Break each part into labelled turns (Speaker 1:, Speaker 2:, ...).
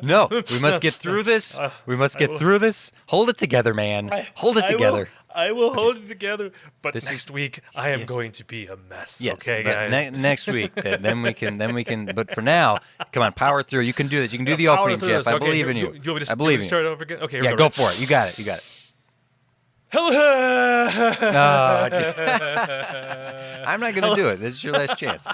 Speaker 1: No. We must get through this. We must get through this. Hold it together, man. Hold it together.
Speaker 2: I will hold it together. But
Speaker 1: This
Speaker 2: next week, I am going to be a mess.
Speaker 1: Yes.
Speaker 2: Okay,
Speaker 1: but
Speaker 2: guys.
Speaker 1: next week, then we can. But for now, come on, power through. You can do this. You can do the
Speaker 2: Power
Speaker 1: opening,
Speaker 2: through
Speaker 1: Jeff.
Speaker 2: this.
Speaker 1: I
Speaker 2: Okay,
Speaker 1: believe in you.
Speaker 2: You want me to,
Speaker 1: I believe in you.
Speaker 2: start over again? Okay, here
Speaker 1: Yeah,
Speaker 2: we
Speaker 1: go for it. You got it.
Speaker 2: Hello.
Speaker 1: I'm not going to do it. This is your last chance.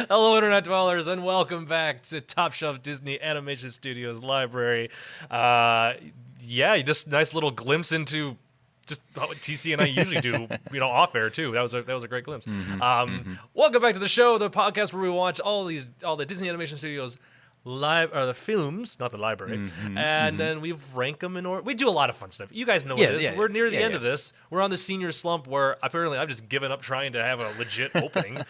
Speaker 2: Hello, Internet dwellers, and welcome back to Top Shelf Disney Animation Studios Library. Just nice little glimpse into just what TC and I usually do, off air too. That was a great glimpse. Welcome back to the show, the podcast where we watch all the Disney Animation Studios the films, not the library, and then we rank them in order. We do a lot of fun stuff. You guys know what it is. We're near the end of this. We're on the senior slump where apparently I've just given up trying to have a legit opening.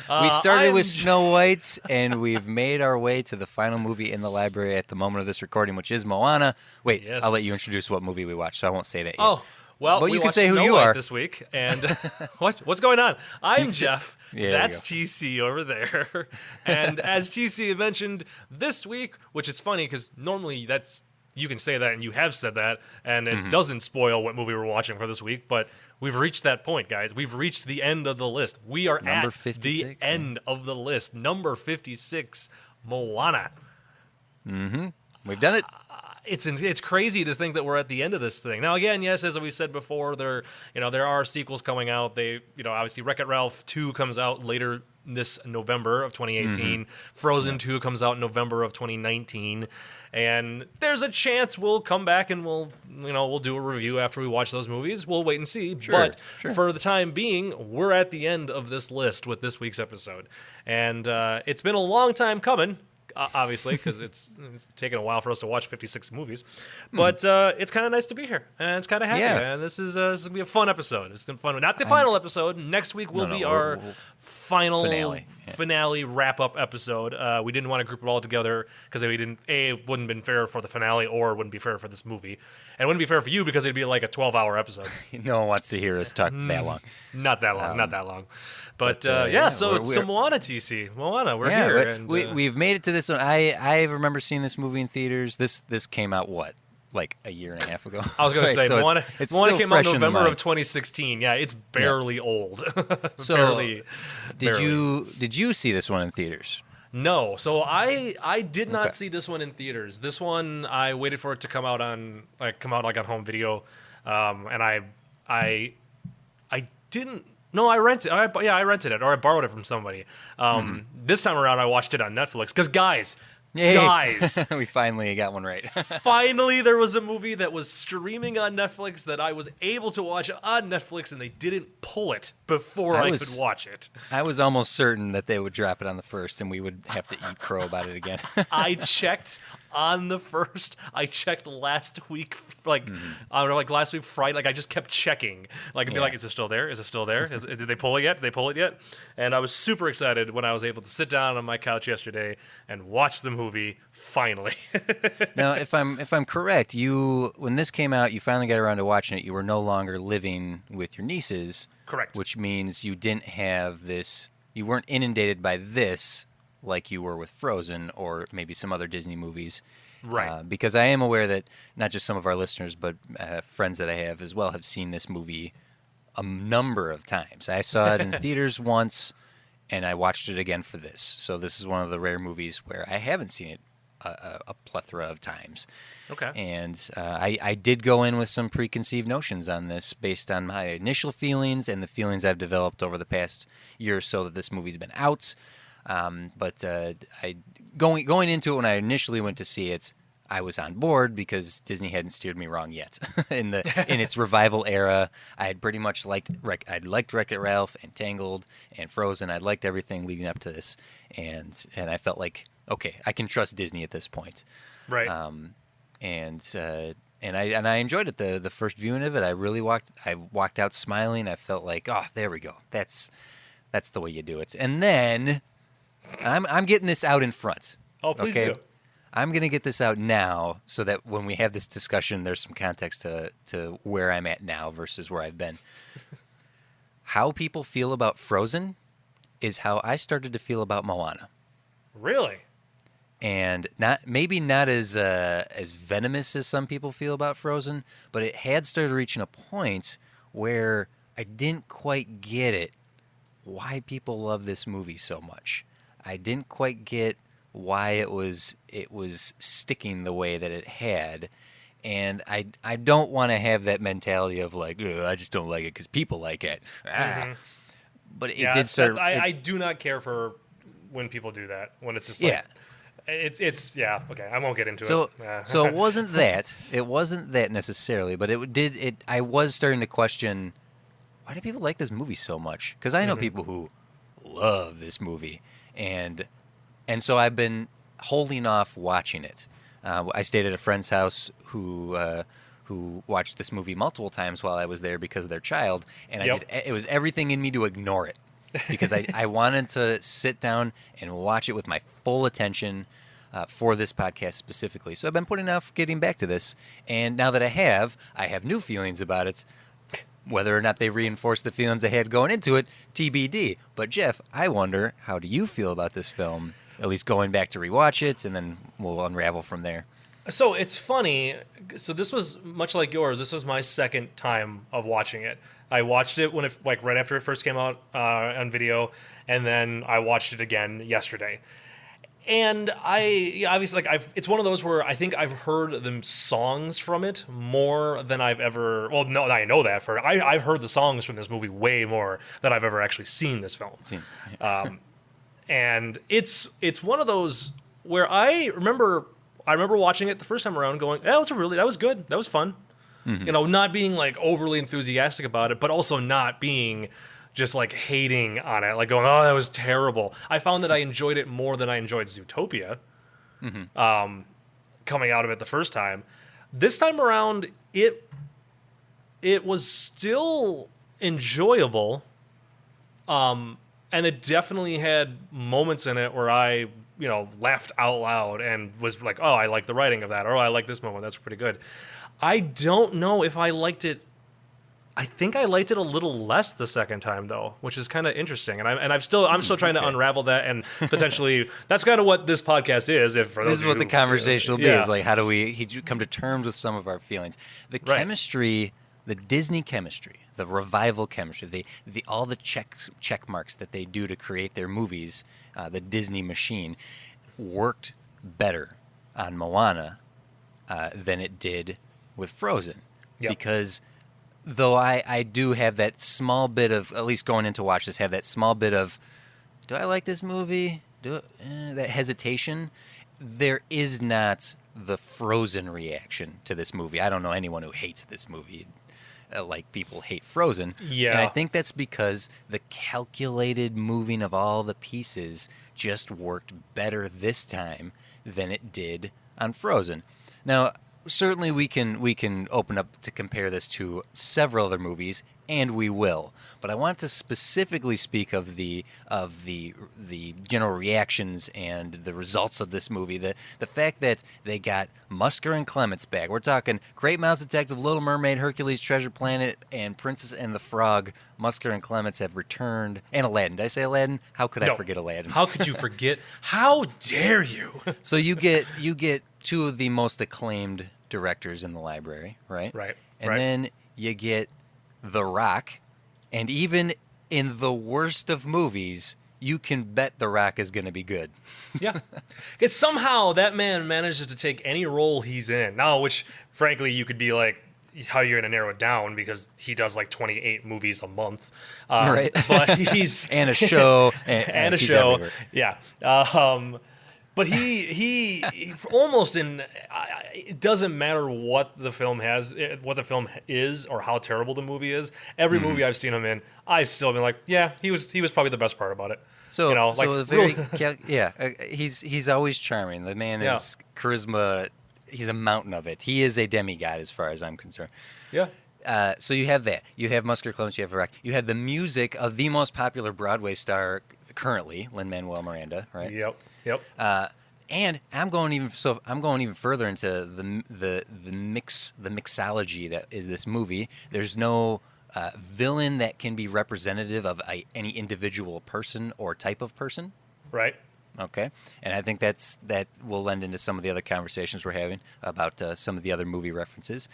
Speaker 1: We started with Snow White, and we've made our way to the final movie in the library at the moment of this recording, which is Moana. Wait,
Speaker 2: yes.
Speaker 1: I'll let you introduce what movie we watched, so I won't say that yet.
Speaker 2: Oh, well,
Speaker 1: but
Speaker 2: we
Speaker 1: you can
Speaker 2: watched
Speaker 1: say who
Speaker 2: Snow
Speaker 1: you
Speaker 2: White
Speaker 1: are
Speaker 2: this week, and what's going on? I'm Jeff.
Speaker 1: Yeah,
Speaker 2: That's TC over there. And as TC mentioned, this week, which is funny because normally you can say that and you have said that, and it doesn't spoil what movie we're watching for this week, but we've reached that point, guys. We've reached the end of the list. We are
Speaker 1: Number
Speaker 2: at
Speaker 1: 56,
Speaker 2: the end of the list. Number 56, Moana.
Speaker 1: We've done it.
Speaker 2: It's crazy to think that we're at the end of this thing. Now, again, yes, as we've said before, there are sequels coming out. Obviously Wreck-It Ralph 2 comes out later this November of 2018. Frozen 2 comes out in November of 2019. And there's a chance we'll come back and we'll do a review after we watch those movies. We'll wait and see.
Speaker 1: Sure.
Speaker 2: For the time being, we're at the end of this list with this week's episode. And it's been a long time coming. Obviously, because it's taken a while for us to watch 56 movies, but it's kind of nice to be here, and it's kind of happy.
Speaker 1: Yeah.
Speaker 2: And this is gonna be a fun episode. It's gonna be fun. Not the final episode. Next week will be our final finale wrap up episode. We didn't want to group it all together because it wouldn't have been fair for the finale, or it wouldn't be fair for this movie, and it wouldn't be fair for you because it'd be like a 12-hour episode.
Speaker 1: No one wants to hear us talk that long.
Speaker 2: Not that long. But so Moana, TC. Moana, we're here. And,
Speaker 1: we've made it to this one. I remember seeing this movie in theaters. This came out, like a year and a half ago?
Speaker 2: I was going to say,
Speaker 1: so
Speaker 2: Moana came out in November of 2016. Yeah, it's barely old.
Speaker 1: So
Speaker 2: barely.
Speaker 1: Did you see this one in theaters?
Speaker 2: No, so I did not see this one in theaters. This one I waited for it to come out on home video, and I didn't. No, I rented. I rented it, or I borrowed it from somebody. This time around, I watched it on Netflix because guys,
Speaker 1: we finally got one right.
Speaker 2: Finally, there was a movie that was streaming on Netflix that I was able to watch on Netflix, and they didn't pull it before I could watch it.
Speaker 1: I was almost certain that they would drop it on the first, and we would have to eat crow about it again.
Speaker 2: I checked on the first. I checked last week, I don't know, last week Friday. I just kept checking, and be like, "Is it still there? Is it still there? Did they pull it yet? Did they pull it yet?" And I was super excited when I was able to sit down on my couch yesterday and watch the movie finally.
Speaker 1: Now, if I'm correct, when this came out, you finally got around to watching it. You were no longer living with your nieces.
Speaker 2: Correct.
Speaker 1: Which means you didn't have this. You weren't inundated by this like you were with Frozen or maybe some other Disney movies.
Speaker 2: Right.
Speaker 1: Because I am aware that not just some of our listeners, but friends that I have as well have seen this movie a number of times. I saw it in theaters once, and I watched it again for this. So this is one of the rare movies where I haven't seen it a plethora of times.
Speaker 2: Okay.
Speaker 1: And I did go in with some preconceived notions on this based on my initial feelings and the feelings I've developed over the past year or so that this movie's been out. But going into it when I initially went to see it, I was on board because Disney hadn't steered me wrong yet. in its revival era, I had pretty much liked Wreck-It Ralph and Tangled and Frozen. I'd liked everything leading up to this, and I felt like, okay, I can trust Disney at this point.
Speaker 2: Right.
Speaker 1: And I enjoyed it. The first viewing of it, I walked out smiling. I felt like, oh, there we go. That's the way you do it. And then I'm getting this out in front.
Speaker 2: Oh, please do.
Speaker 1: I'm going to get this out now so that when we have this discussion, there's some context to where I'm at now versus where I've been. How people feel about Frozen is how I started to feel about Moana.
Speaker 2: Really?
Speaker 1: And not as venomous as some people feel about Frozen, but it had started reaching a point where I didn't quite get it why people love this movie so much. I didn't quite get why it was sticking the way that it had, and I don't want to have that mentality of like, "Ugh, I just don't like it because people like it." But it
Speaker 2: Yeah,
Speaker 1: did serve.
Speaker 2: I do not care for when people do that. When it's just
Speaker 1: Yeah.
Speaker 2: like, it's yeah. Okay, I won't get into
Speaker 1: So
Speaker 2: it.
Speaker 1: so it wasn't that. It wasn't that necessarily, but it did it I was starting to question, why do people like this movie so much? Cuz I know people who love this movie, and so I've been holding off watching it. I stayed at a friend's house who watched this movie multiple times while I was there because of their child, and
Speaker 2: Yep.
Speaker 1: it was everything in me to ignore it because I wanted to sit down and watch it with my full attention for this podcast specifically. So I've been putting off getting back to this, and now that I have new feelings about it. Whether or not they reinforce the feelings I had going into it, TBD. But Jeff, I wonder, how do you feel about this film? At least going back to rewatch it, and then we'll unravel from there.
Speaker 2: So it's funny. So this was much like yours. This was my second time of watching it. I watched it when right after it first came out on video, and then I watched it again yesterday. And obviously it's one of those where I think I've heard the songs from it more than I've ever. Well, no, I know that I've heard the songs from this movie way more than I've ever actually seen this film. And it's one of those where I remember watching it the first time around, going, that was good, that was fun. Not being like overly enthusiastic about it, but also not being just like hating on it, like going, oh, that was terrible. I found that I enjoyed it more than I enjoyed Zootopia. Coming out of it the first time. This time around, it was still enjoyable. And it definitely had moments in it where I, laughed out loud and was like, oh, I like the writing of that, or oh, I like this moment, that's pretty good. I don't know if I liked it. I think I liked it a little less the second time, though, which is kind of interesting. And I'm still trying to unravel that, and potentially that's kind of what this podcast is. If for those
Speaker 1: This is what the conversation will be.
Speaker 2: Yeah.
Speaker 1: Is like, how do we come to terms with some of our feelings? The chemistry, the Disney chemistry, the revival chemistry, all the check marks that they do to create their movies, the Disney machine, worked better on Moana than it did with Frozen, because. Though I do have that small bit of, at least going in to watch this, have that small bit of, do I like this movie? That hesitation. There is not the Frozen reaction to this movie. I don't know anyone who hates this movie like people hate Frozen.
Speaker 2: Yeah.
Speaker 1: And I think that's because the calculated moving of all the pieces just worked better this time than it did on Frozen. Now, certainly we can open up to compare this to several other movies, and we will. But I want to specifically speak of the general reactions and the results of this movie. The fact that they got Musker and Clements back. We're talking Great Mouse Detective, Little Mermaid, Hercules, Treasure Planet, and Princess and the Frog. Musker and Clements have returned. And Aladdin. Did I say Aladdin? How could I forget Aladdin?
Speaker 2: How could you forget? How dare you?
Speaker 1: So you get two of the most acclaimed directors in the library, right?
Speaker 2: Right.
Speaker 1: And then you get The Rock, and even in the worst of movies, you can bet The Rock is going to be good.
Speaker 2: Yeah. It's somehow that man manages to take any role he's in. Now, which, frankly, you could be like, how you're going to narrow it down, because he does like 28 movies a month.
Speaker 1: Right.
Speaker 2: But he's...
Speaker 1: and a show.
Speaker 2: and a
Speaker 1: he's
Speaker 2: show.
Speaker 1: everywhere.
Speaker 2: Yeah. But he almost in... it doesn't matter what the film is or how terrible the movie is. Every movie I've seen him in, I've still been like, yeah, he was probably the best part about it.
Speaker 1: So,
Speaker 2: Like,
Speaker 1: he's always charming. The man is charisma. He's a mountain of it. He is a demigod as far as I'm concerned.
Speaker 2: Yeah.
Speaker 1: So you have that. You have Musker Clements. You have Rock. You have the music of the most popular Broadway star currently, Lin-Manuel Miranda. Right.
Speaker 2: Yep.
Speaker 1: And I'm going even further into the mixology that is this movie. There's no villain that can be representative of any individual person or type of person.
Speaker 2: Right.
Speaker 1: Okay, and I think that will lend into some of the other conversations we're having about some of the other movie references.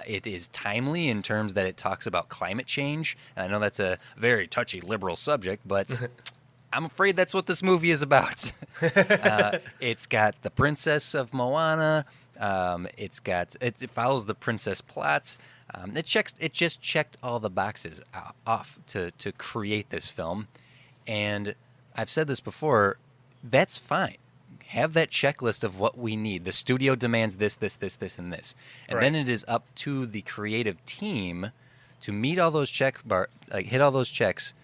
Speaker 1: It is timely in terms that it talks about climate change, and I know that's a very touchy liberal subject, but I'm afraid that's what this movie is about. It's got the princess of Moana. It follows the princess plots. It just checked all the boxes off to create this film, and I've said this before. That's fine. Have that checklist of what we need. The studio demands this, this, this, this, and this, and then it is up to the creative team to meet all those hit all those checks,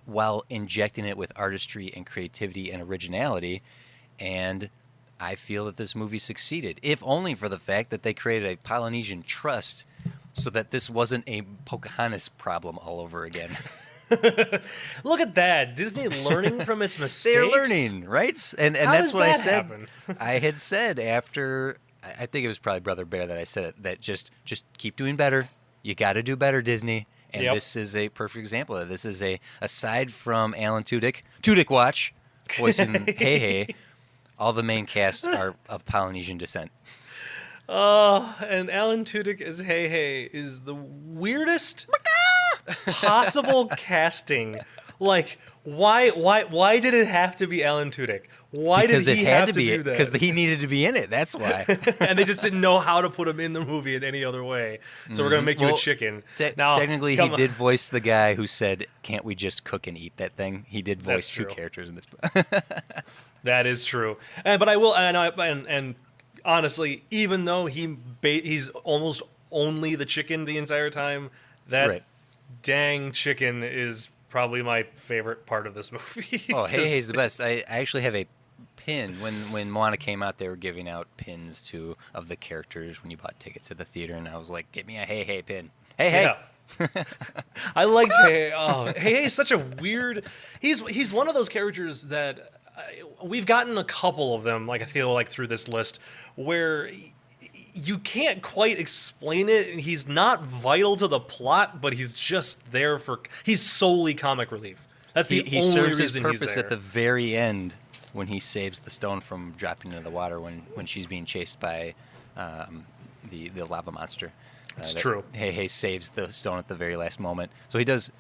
Speaker 1: while injecting it with artistry and creativity and originality. And I feel that this movie succeeded, if only for the fact that they created a Polynesian trust so that this wasn't a Pocahontas problem all over again.
Speaker 2: Look at that. Disney learning from its mistakes.
Speaker 1: They're learning, right? And
Speaker 2: How
Speaker 1: that's
Speaker 2: does
Speaker 1: what I
Speaker 2: that
Speaker 1: said.
Speaker 2: happen?
Speaker 1: I had said after, I think it was probably Brother Bear that I said it, that just keep doing better. You got to do better, Disney. And this is a perfect example of it. This is aside from Alan Tudyk Watch, voicing Hey Hey, all the main cast are of Polynesian descent.
Speaker 2: And Alan Tudyk as Hey Hey is the weirdest possible casting. Like, why did it have to be Alan Tudyk? Why
Speaker 1: Because
Speaker 2: did he have to do that?
Speaker 1: Because he needed to be in it. That's why.
Speaker 2: And they just didn't know how to put him in the movie in any other way. So we're gonna make you a chicken. Now,
Speaker 1: technically, he did voice the guy who said, "Can't we just cook and eat that thing?" He did voice two characters in this.
Speaker 2: That is true. But I will, and honestly, even though he's almost only the chicken the entire time, that dang chicken is probably my favorite part of this movie.
Speaker 1: Oh, Hey Hey's the best. I actually have a pin. When Moana came out, they were giving out pins of the characters when you bought tickets at the theater, and I was like, "Get me a Hey Hey pin." Hey Hey.
Speaker 2: Yeah. I liked Hey Hey. Oh, Hey Hey is such a weird. He's one of those characters that we've gotten a couple of them. Like I feel like through this list where you can't quite explain it. He's not vital to the plot, but he's just there he's solely comic relief. That's the
Speaker 1: he
Speaker 2: only
Speaker 1: serves
Speaker 2: reason
Speaker 1: his
Speaker 2: he's
Speaker 1: purpose
Speaker 2: there.
Speaker 1: at the very end when he saves the stone from dropping into the water when she's being chased by the lava monster.
Speaker 2: It's true.
Speaker 1: Hey Hey saves the stone at the very last moment. So he does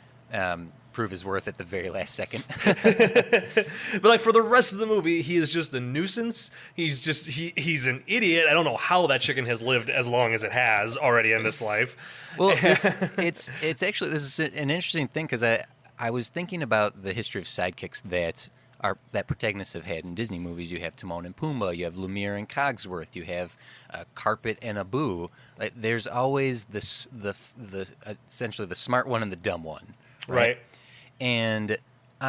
Speaker 1: prove his worth at the very last second.
Speaker 2: But like for the rest of the movie, he is just a nuisance. He's an idiot. I don't know how that chicken has lived as long as it has already in this life.
Speaker 1: Well, this is an interesting thing because I was thinking about the history of sidekicks that protagonists have had in Disney movies. You have Timon and Pumbaa, you have Lumiere and Cogsworth, you have Carpet and Abu. Like, there's always the essentially the smart one and the dumb one, right? And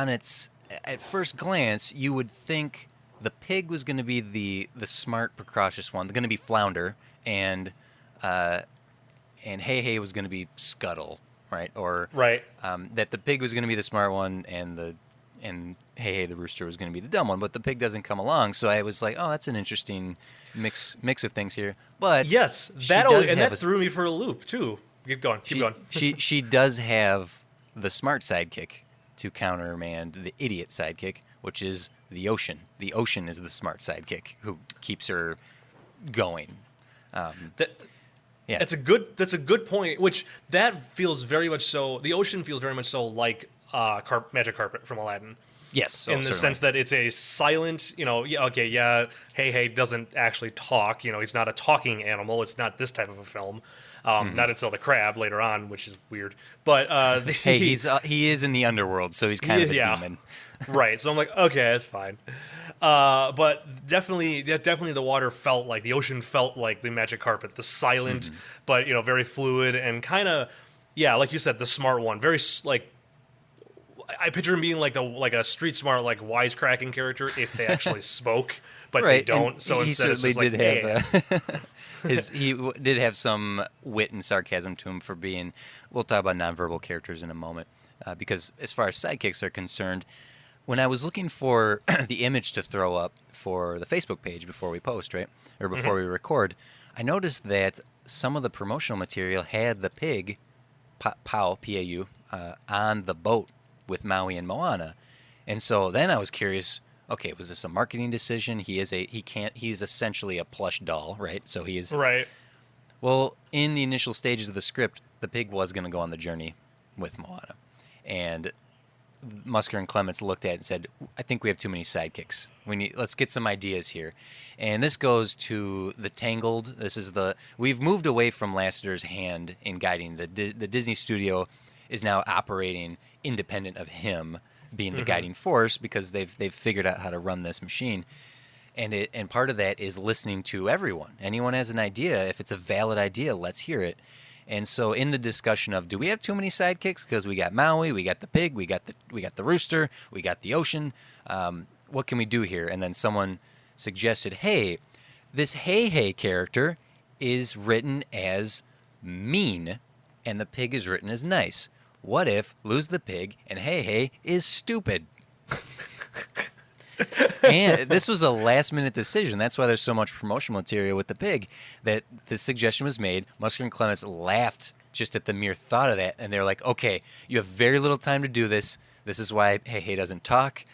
Speaker 1: at first glance, you would think the pig was going to be the smart, precautious one. They're going to be Flounder, and Hey Hey was going to be Scuttle, right? Or that the pig was going to be the smart one, and Hey Hey the rooster was going to be the dumb one. But the pig doesn't come along, so I was like, oh, that's an interesting mix of things here. But
Speaker 2: yes, that threw me for a loop too. Keep going.
Speaker 1: She does have the smart sidekick to countermand the idiot sidekick, which is the ocean. The ocean is the smart sidekick who keeps her going.
Speaker 2: That's a good point. Which that feels very much so. The ocean feels very much so like Magic Carpet from Aladdin.
Speaker 1: Yes,
Speaker 2: in the sense that it's a silent. Hey Hey doesn't actually talk. He's not a talking animal. It's not this type of a film. Not until the crab later on, which is weird. But
Speaker 1: he is in the underworld, so he's kind of a demon,
Speaker 2: right? So I'm like, okay, that's fine. But definitely the water felt like the ocean felt like the Magic Carpet, the silent, but very fluid and kind of, like you said, the smart one. Very like I picture him being like a street smart, like wisecracking character if they actually spoke, but they don't. And so instead, it's just like,
Speaker 1: he did have some wit and sarcasm to him for being. We'll talk about nonverbal characters in a moment, because as far as sidekicks are concerned, when I was looking for the image to throw up for the Facebook page before we post, right, or before we record, I noticed that some of the promotional material had the pig Pau, P-A-U, on the boat with Maui and Moana. And so then I was curious, okay, was this a marketing decision? He's essentially a plush doll, right? So he is,
Speaker 2: Right.
Speaker 1: well, in the initial stages of the script, the pig was going to go on the journey with Moana. And Musker and Clements looked at it and said, I think we have too many sidekicks. Let's get some ideas here. And this goes to the Tangled. We've moved away from Lasseter's hand in guiding. The Disney studio is now operating independent of him being the guiding force because they've figured out how to run this machine. And part of that is listening to everyone. Anyone has an idea. If it's a valid idea, let's hear it. And so in the discussion of, do we have too many sidekicks? Because we got Maui, we got the pig, we got the rooster, we got the ocean. What can we do here? And then someone suggested, hey, this Hey character is written as mean, and the pig is written as nice. What if lose the pig and Hey is stupid? And this was a last-minute decision. That's why there's so much promotional material with the pig, that the suggestion was made. Musker and Clements laughed just at the mere thought of that, and they're like, okay, you have very little time to do this. This is why Hey doesn't talk.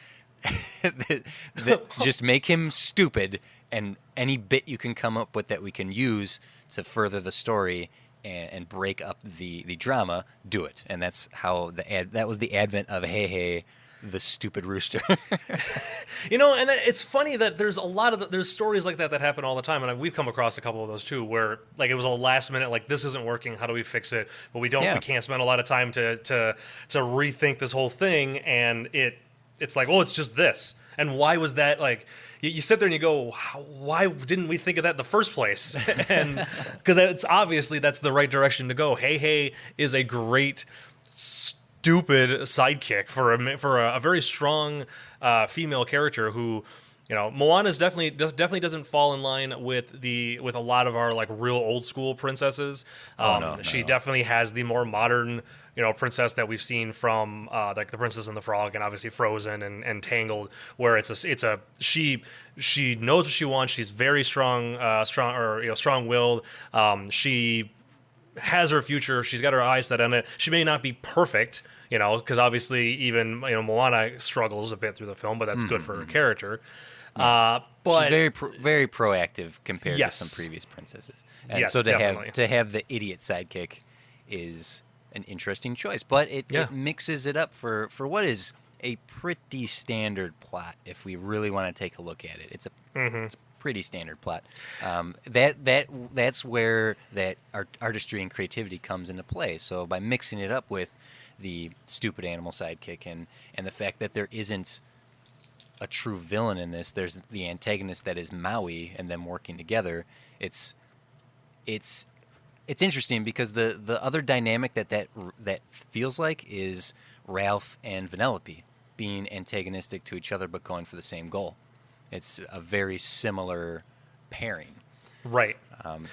Speaker 1: Just make him stupid, and any bit you can come up with that we can use to further the story and break up the drama, do it. And that's how that was the advent of Hey, the stupid rooster.
Speaker 2: And it's funny that there's a lot of there's stories like that happen all the time, and we've come across a couple of those too, where like it was a last minute, like this isn't working, how do we fix it? But we can't spend a lot of time to rethink this whole thing, and it's like, oh, it's just this. And why was that? Like you sit there and you go, why didn't we think of that in the first place? And because it's obviously that's the right direction to go. Hey is a great stupid sidekick for a very strong female character who, Moana's definitely doesn't fall in line with a lot of our like real old school princesses. She definitely has the more modern, princess that we've seen from like the Princess and the Frog and obviously Frozen and Tangled, where she knows what she wants. She's very strong-willed. She has her future. She's got her eyes set on it. She may not be perfect, because obviously even Moana struggles a bit through the film, but that's good for her character. But
Speaker 1: she's very proactive compared to some previous princesses. And
Speaker 2: yes,
Speaker 1: so
Speaker 2: definitely.
Speaker 1: to have the idiot sidekick is an interesting choice, but it mixes it up for what is a pretty standard plot. If we really want to take a look at it, it's a pretty standard plot. That's where that artistry and creativity comes into play. So by mixing it up with the stupid animal sidekick and the fact that there isn't a true villain in this, there's the antagonist that is Maui and them working together. It's interesting because the other dynamic that feels like is Ralph and Vanellope being antagonistic to each other but going for the same goal. It's a very similar pairing.
Speaker 2: Right. And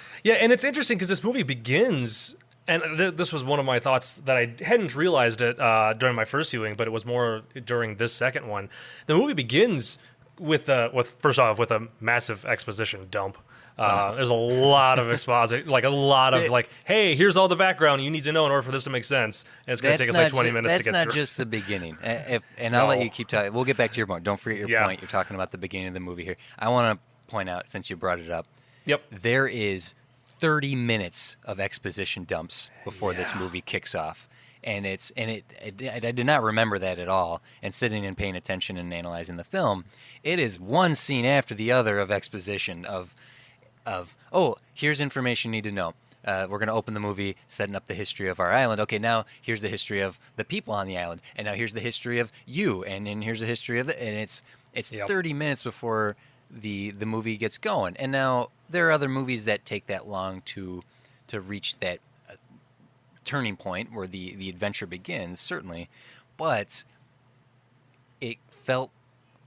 Speaker 2: it's interesting because this movie begins, and this was one of my thoughts that I hadn't realized it during my first viewing, but it was more during this second one. The movie begins with first off with a massive exposition dump. There's a lot of exposition, like a lot of hey, here's all the background you need to know in order for this to make sense. And it's going to take us like 20 minutes to get through.
Speaker 1: That's not just the beginning. I'll let you keep talking. We'll get back to your point. Don't forget your point. You're talking about the beginning of the movie here. I want to point out, since you brought it up, there is 30 minutes of exposition dumps before this movie kicks off. And I did not remember that at all. And sitting and paying attention and analyzing the film, it is one scene after the other of exposition of here's information you need to know. We're going to open the movie setting up the history of our island. Okay, now here's the history of the people on the island, and now here's the history of you, and then here's the history of and it's 30 minutes before the movie gets going. And now there are other movies that take that long to reach that turning point where the adventure begins, certainly, but it felt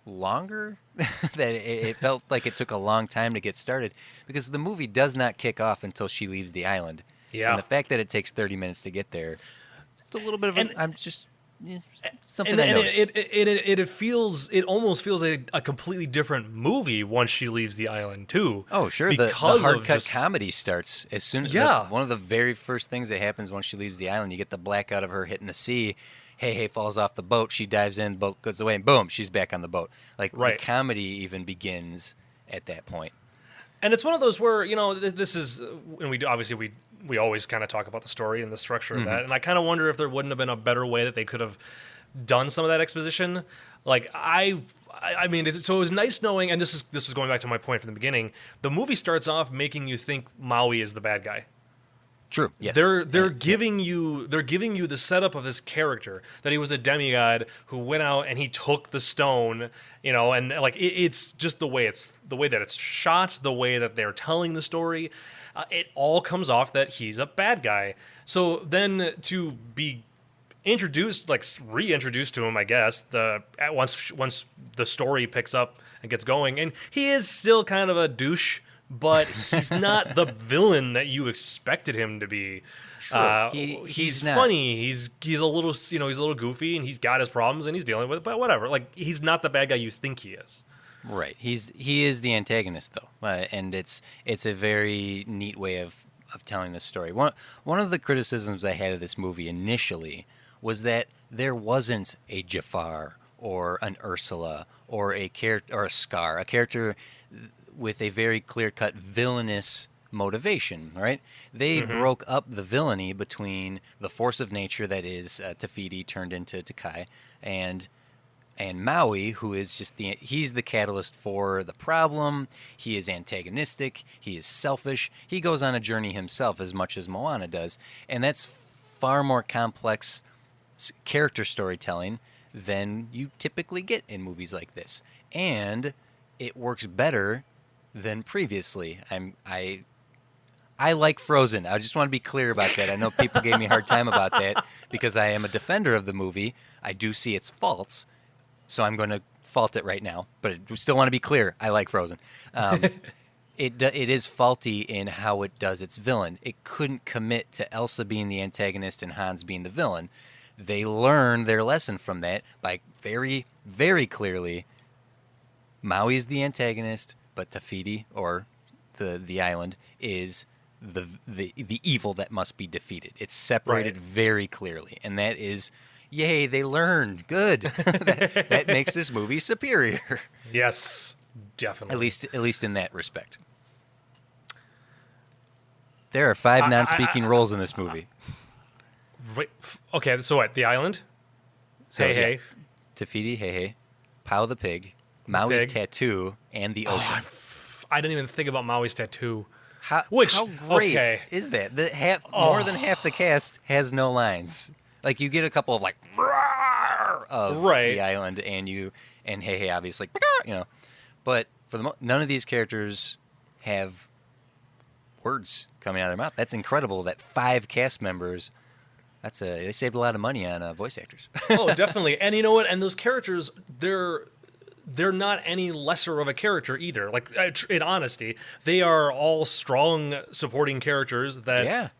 Speaker 1: longer. That it felt like it took a long time to get started because the movie does not kick off until she leaves the island. And the fact that it takes 30 minutes to get there, it's a little bit of something
Speaker 2: And
Speaker 1: I noticed.
Speaker 2: it almost feels like a completely different movie once she leaves the island too.
Speaker 1: Oh, sure. The
Speaker 2: Because
Speaker 1: hard
Speaker 2: of
Speaker 1: cut
Speaker 2: just
Speaker 1: comedy starts as soon as
Speaker 2: yeah,
Speaker 1: one of the very first things that happens once she leaves the island. You get the blackout of her hitting the sea. Hey falls off the boat. She dives in. Boat goes away, and boom, she's back on the boat. Like the
Speaker 2: right.
Speaker 1: comedy even begins at that point.
Speaker 2: And it's one of those where this is, and we always kind of talk about the story and the structure of that, and I kind of wonder if there wouldn't have been a better way that they could have done some of that exposition. Like I mean, so it was nice knowing, and this is going back to my point from the beginning. The movie starts off making you think Maui is the bad guy.
Speaker 1: True. Yes.
Speaker 2: They're giving you the setup of this character that he was a demigod who went out and he took the stone, and like it's just the way that it's shot, the way that they're telling the story, it all comes off that he's a bad guy. So then to be introduced, like reintroduced to him, I guess once the story picks up and gets going, and he is still kind of a douche. But he's not the villain that you expected him to be.
Speaker 1: Sure.
Speaker 2: He's
Speaker 1: not.
Speaker 2: funny. He's a little he's a little goofy, and he's got his problems, and he's dealing with it. But whatever. Like he's not the bad guy you think he is.
Speaker 1: Right. He is the antagonist though, and it's a very neat way of telling this story. One of the criticisms I had of this movie initially was that there wasn't a Jafar or an Ursula or a Scar, a character with a very clear-cut villainous motivation, right? They broke up the villainy between the force of nature that is Tafiti turned into Takai and Maui, who is just he's the catalyst for the problem. He is antagonistic. He is selfish. He goes on a journey himself as much as Moana does, and that's far more complex character storytelling than you typically get in movies like this, and it works better than previously. I like Frozen. I just want to be clear about that. I know people gave me a hard time about that because I am a defender of the movie. I do see its faults, so I'm going to fault it right now. But I still want to be clear. I like Frozen. It is faulty in how it does its villain. It couldn't commit to Elsa being the antagonist and Hans being the villain. They learned their lesson from that by very, very clearly Maui's the antagonist, but Tafiti, or the island, is the evil that must be defeated. It's separated very clearly, and that is, yay! They learned. Good. that makes this movie superior.
Speaker 2: Yes, definitely.
Speaker 1: At least in that respect. There are 5 non-speaking roles in this movie.
Speaker 2: Wait, okay, so what? The island?
Speaker 1: So,
Speaker 2: hey.
Speaker 1: Tafiti, hey. Pau the pig. Maui's tattoo, and the ocean.
Speaker 2: I didn't even think about Maui's tattoo.
Speaker 1: How great is that? More than half the cast has no lines. Like you get a couple of like of the island, and hey obviously, but for none of these characters have words coming out of their mouth. That's incredible. That 5 cast members. They saved a lot of money on voice actors.
Speaker 2: Oh, definitely. And you know what? And those characters, they're not any lesser of a character either. Like in honesty, they are all strong supporting characters that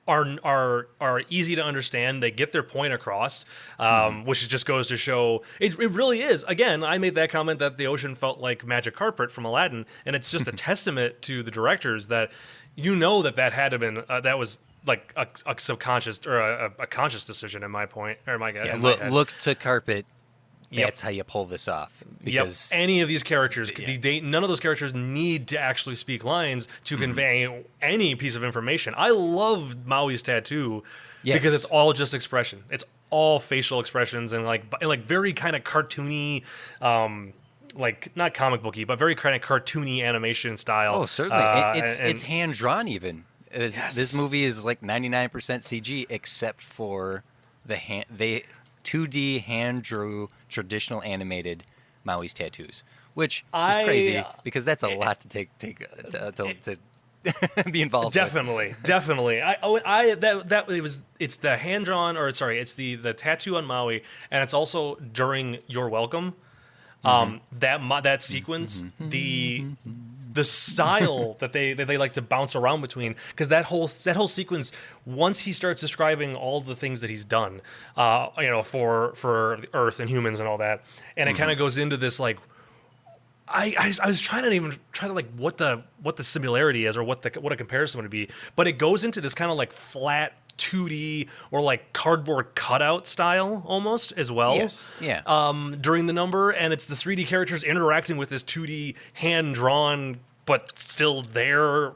Speaker 2: are easy to understand. They get their point across, which just goes to show it really is. Again, I made that comment that the ocean felt like magic carpet from Aladdin, and it's just a testament to the directors that that had to been that was like a subconscious or a conscious decision in my point or my guess.
Speaker 1: Yeah, look to carpet. That's how you pull this off. Because
Speaker 2: any of these characters, none of those characters need to actually speak lines to convey any piece of information. I love Maui's tattoo because it's all just expression. It's all facial expressions and like very kind of cartoony, like not comic booky, but very kind of cartoony animation style.
Speaker 1: Oh, certainly. It's hand drawn even. This movie is like 99% CG except for the hand. 2D hand drew traditional animated Maui's tattoos, which is crazy because that's a lot to take to be involved.
Speaker 2: Definitely. It's the hand drawn, or sorry, it's the tattoo on Maui, and it's also during You're Welcome. That sequence, the style that they like to bounce around between, because that whole sequence, once he starts describing all the things that he's done, for Earth and humans and all that, and it kind of goes into this like. I was trying to like what the similarity is or what a comparison would be, but it goes into this kind of like flat 2D or like cardboard cutout style almost as well.
Speaker 1: Yes. Yeah.
Speaker 2: During the number, and it's the 3D characters interacting with this 2D hand drawn but still there.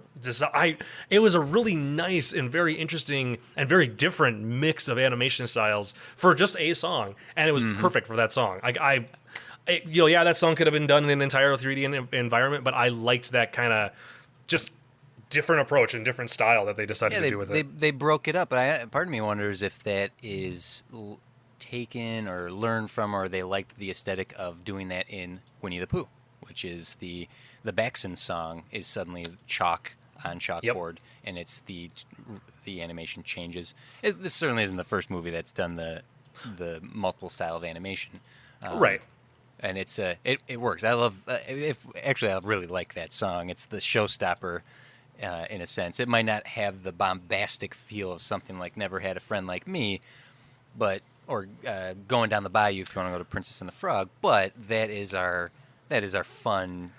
Speaker 2: It was a really nice and very interesting and very different mix of animation styles for just a song, and it was perfect for that song. That song could have been done in an entire 3D environment, but I liked that kind of just different approach and different style that they decided to do with it.
Speaker 1: They broke it up, but part of me wonders if that is taken or learned from, or they liked the aesthetic of doing that in Winnie the Pooh, which is the Baxon song is suddenly chalk on chalkboard, and it's the animation changes. This certainly isn't the first movie that's done the multiple style of animation,
Speaker 2: right?
Speaker 1: And it's it works. I love I really like that song. It's the showstopper in a sense. It might not have the bombastic feel of something like Never Had a Friend Like Me, or Going Down the Bayou if you want to go to Princess and the Frog. But that is our fun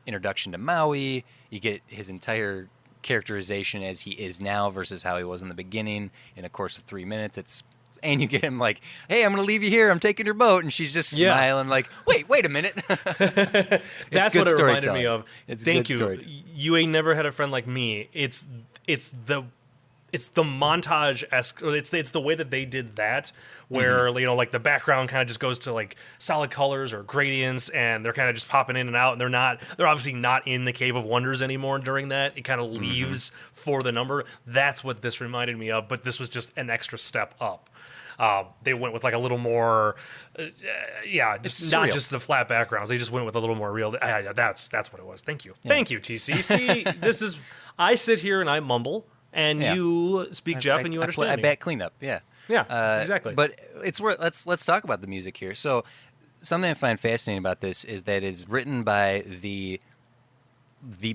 Speaker 1: introduction to Maui. You get his entire characterization as he is now versus how he was in the beginning in a course of 3 minutes. And you get him like, hey, I'm going to leave you here. I'm taking your boat. And she's just smiling like, wait a minute.
Speaker 2: That's what it reminded me of. Thank you.
Speaker 1: Story.
Speaker 2: You ain't never had a friend like me. It's the montage-esque, or it's the way that they did that, where like the background kind of just goes to like solid colors or gradients, and they're kind of just popping in and out, and they're obviously not in the Cave of Wonders anymore during that. It kind of leaves for the number. That's what this reminded me of, but this was just an extra step up. They went with like a little more, not just the flat backgrounds. They just went with a little more real. That's what it was. Thank you, Thank you, TC. See, I sit here and I mumble, and you speak Jeff, and you understand.
Speaker 1: I back cleanup. Yeah,
Speaker 2: exactly.
Speaker 1: But it's worth. Let's talk about the music here. So something I find fascinating about this is that it's written by the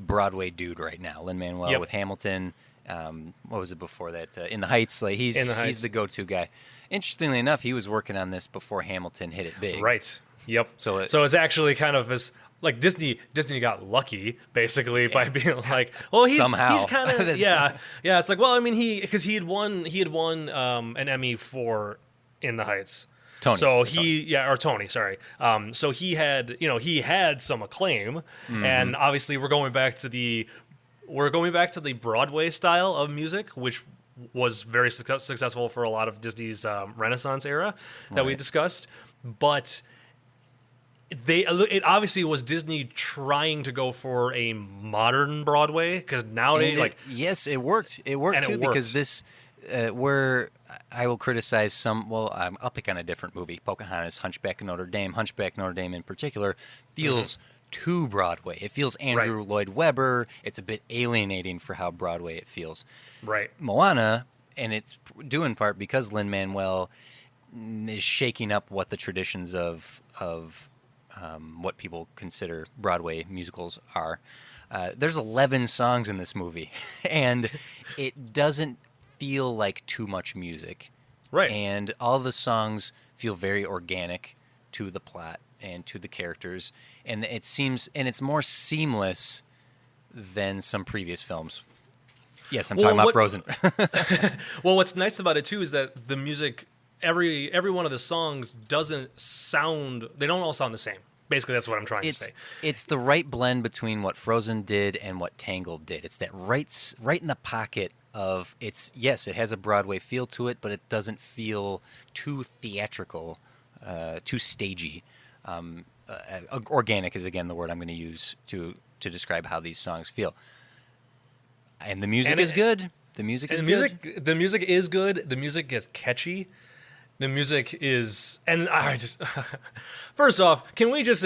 Speaker 1: Broadway dude right now, Lin-Manuel with Hamilton. What was it before that? In the Heights. Like he's the go-to guy. Interestingly enough, he was working on this before Hamilton hit it big.
Speaker 2: Right. Yep.
Speaker 1: So
Speaker 2: it's actually kind of as like Disney got lucky basically by being like, well, he's kind of It's like, well, I mean, because he had won an Emmy for In the Heights.
Speaker 1: Tony.
Speaker 2: So Tony, sorry. So he had some acclaim, and obviously we're going back to the Broadway style of music, which was very successful for a lot of Disney's Renaissance era that we discussed. But it obviously was Disney trying to go for a modern Broadway, because nowadays,
Speaker 1: it worked. It worked too, because this where I will criticize some. Well, I'll pick on a different movie, Pocahontas, Hunchback of Notre Dame. Hunchback of Notre Dame in particular feels too Broadway. It feels Andrew Lloyd Webber. It's a bit alienating for how Broadway it feels.
Speaker 2: Right.
Speaker 1: Moana, and it's due in part because Lin-Manuel is shaking up what the traditions of what people consider Broadway musicals are. There's 11 songs in this movie, and it doesn't feel like too much music.
Speaker 2: Right.
Speaker 1: And all the songs feel very organic to the plot and to the characters, and it's more seamless than some previous films. Yes, I'm talking about Frozen.
Speaker 2: Well, what's nice about it too is that the music, every one of the songs they don't all sound the same. Basically, that's what I'm trying to say.
Speaker 1: It's the right blend between what Frozen did and what Tangled did. It's that right in the pocket of it has a Broadway feel to it, but it doesn't feel too theatrical, too stagey. Organic is again the word I'm going to use to describe how these songs feel. And the music is good. The music is good.
Speaker 2: The music is good. The music is catchy. The music is, and I just first off, can we just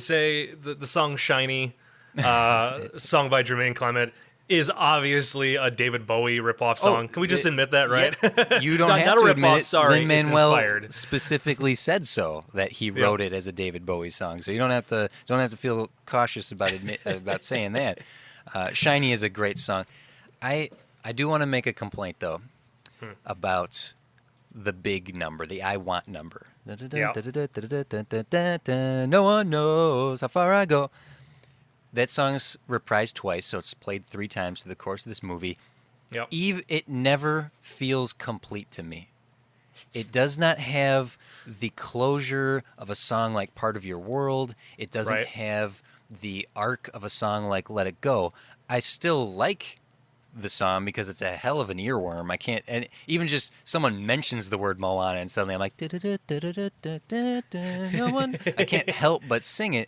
Speaker 2: say the song "Shiny," sung by Jermaine Clement, is obviously a David Bowie ripoff song. Can we just admit that, right?
Speaker 1: Yeah, you don't
Speaker 2: not,
Speaker 1: have
Speaker 2: not
Speaker 1: to
Speaker 2: a
Speaker 1: admit
Speaker 2: ripoff.
Speaker 1: it.
Speaker 2: Sorry, it's
Speaker 1: Lin-Manuel
Speaker 2: inspired.
Speaker 1: specifically said so, that he wrote it as a David Bowie song. So you don't have to feel cautious about about saying that. "Shiny" is a great song. I do want to make a complaint though about the big number, the "I Want" number.
Speaker 2: Yeah.
Speaker 1: No one knows how far I go. That song's reprised twice, so it's played 3 times through the course of this movie.
Speaker 2: Yep.
Speaker 1: It never feels complete to me. It does not have the closure of a song like "Part of Your World." It doesn't
Speaker 2: Right.
Speaker 1: have the arc of a song like "Let It Go." I still like the song because it's a hell of an earworm. I can't, and even just someone mentions the word Moana and suddenly I'm like, no one. I can't help but sing it.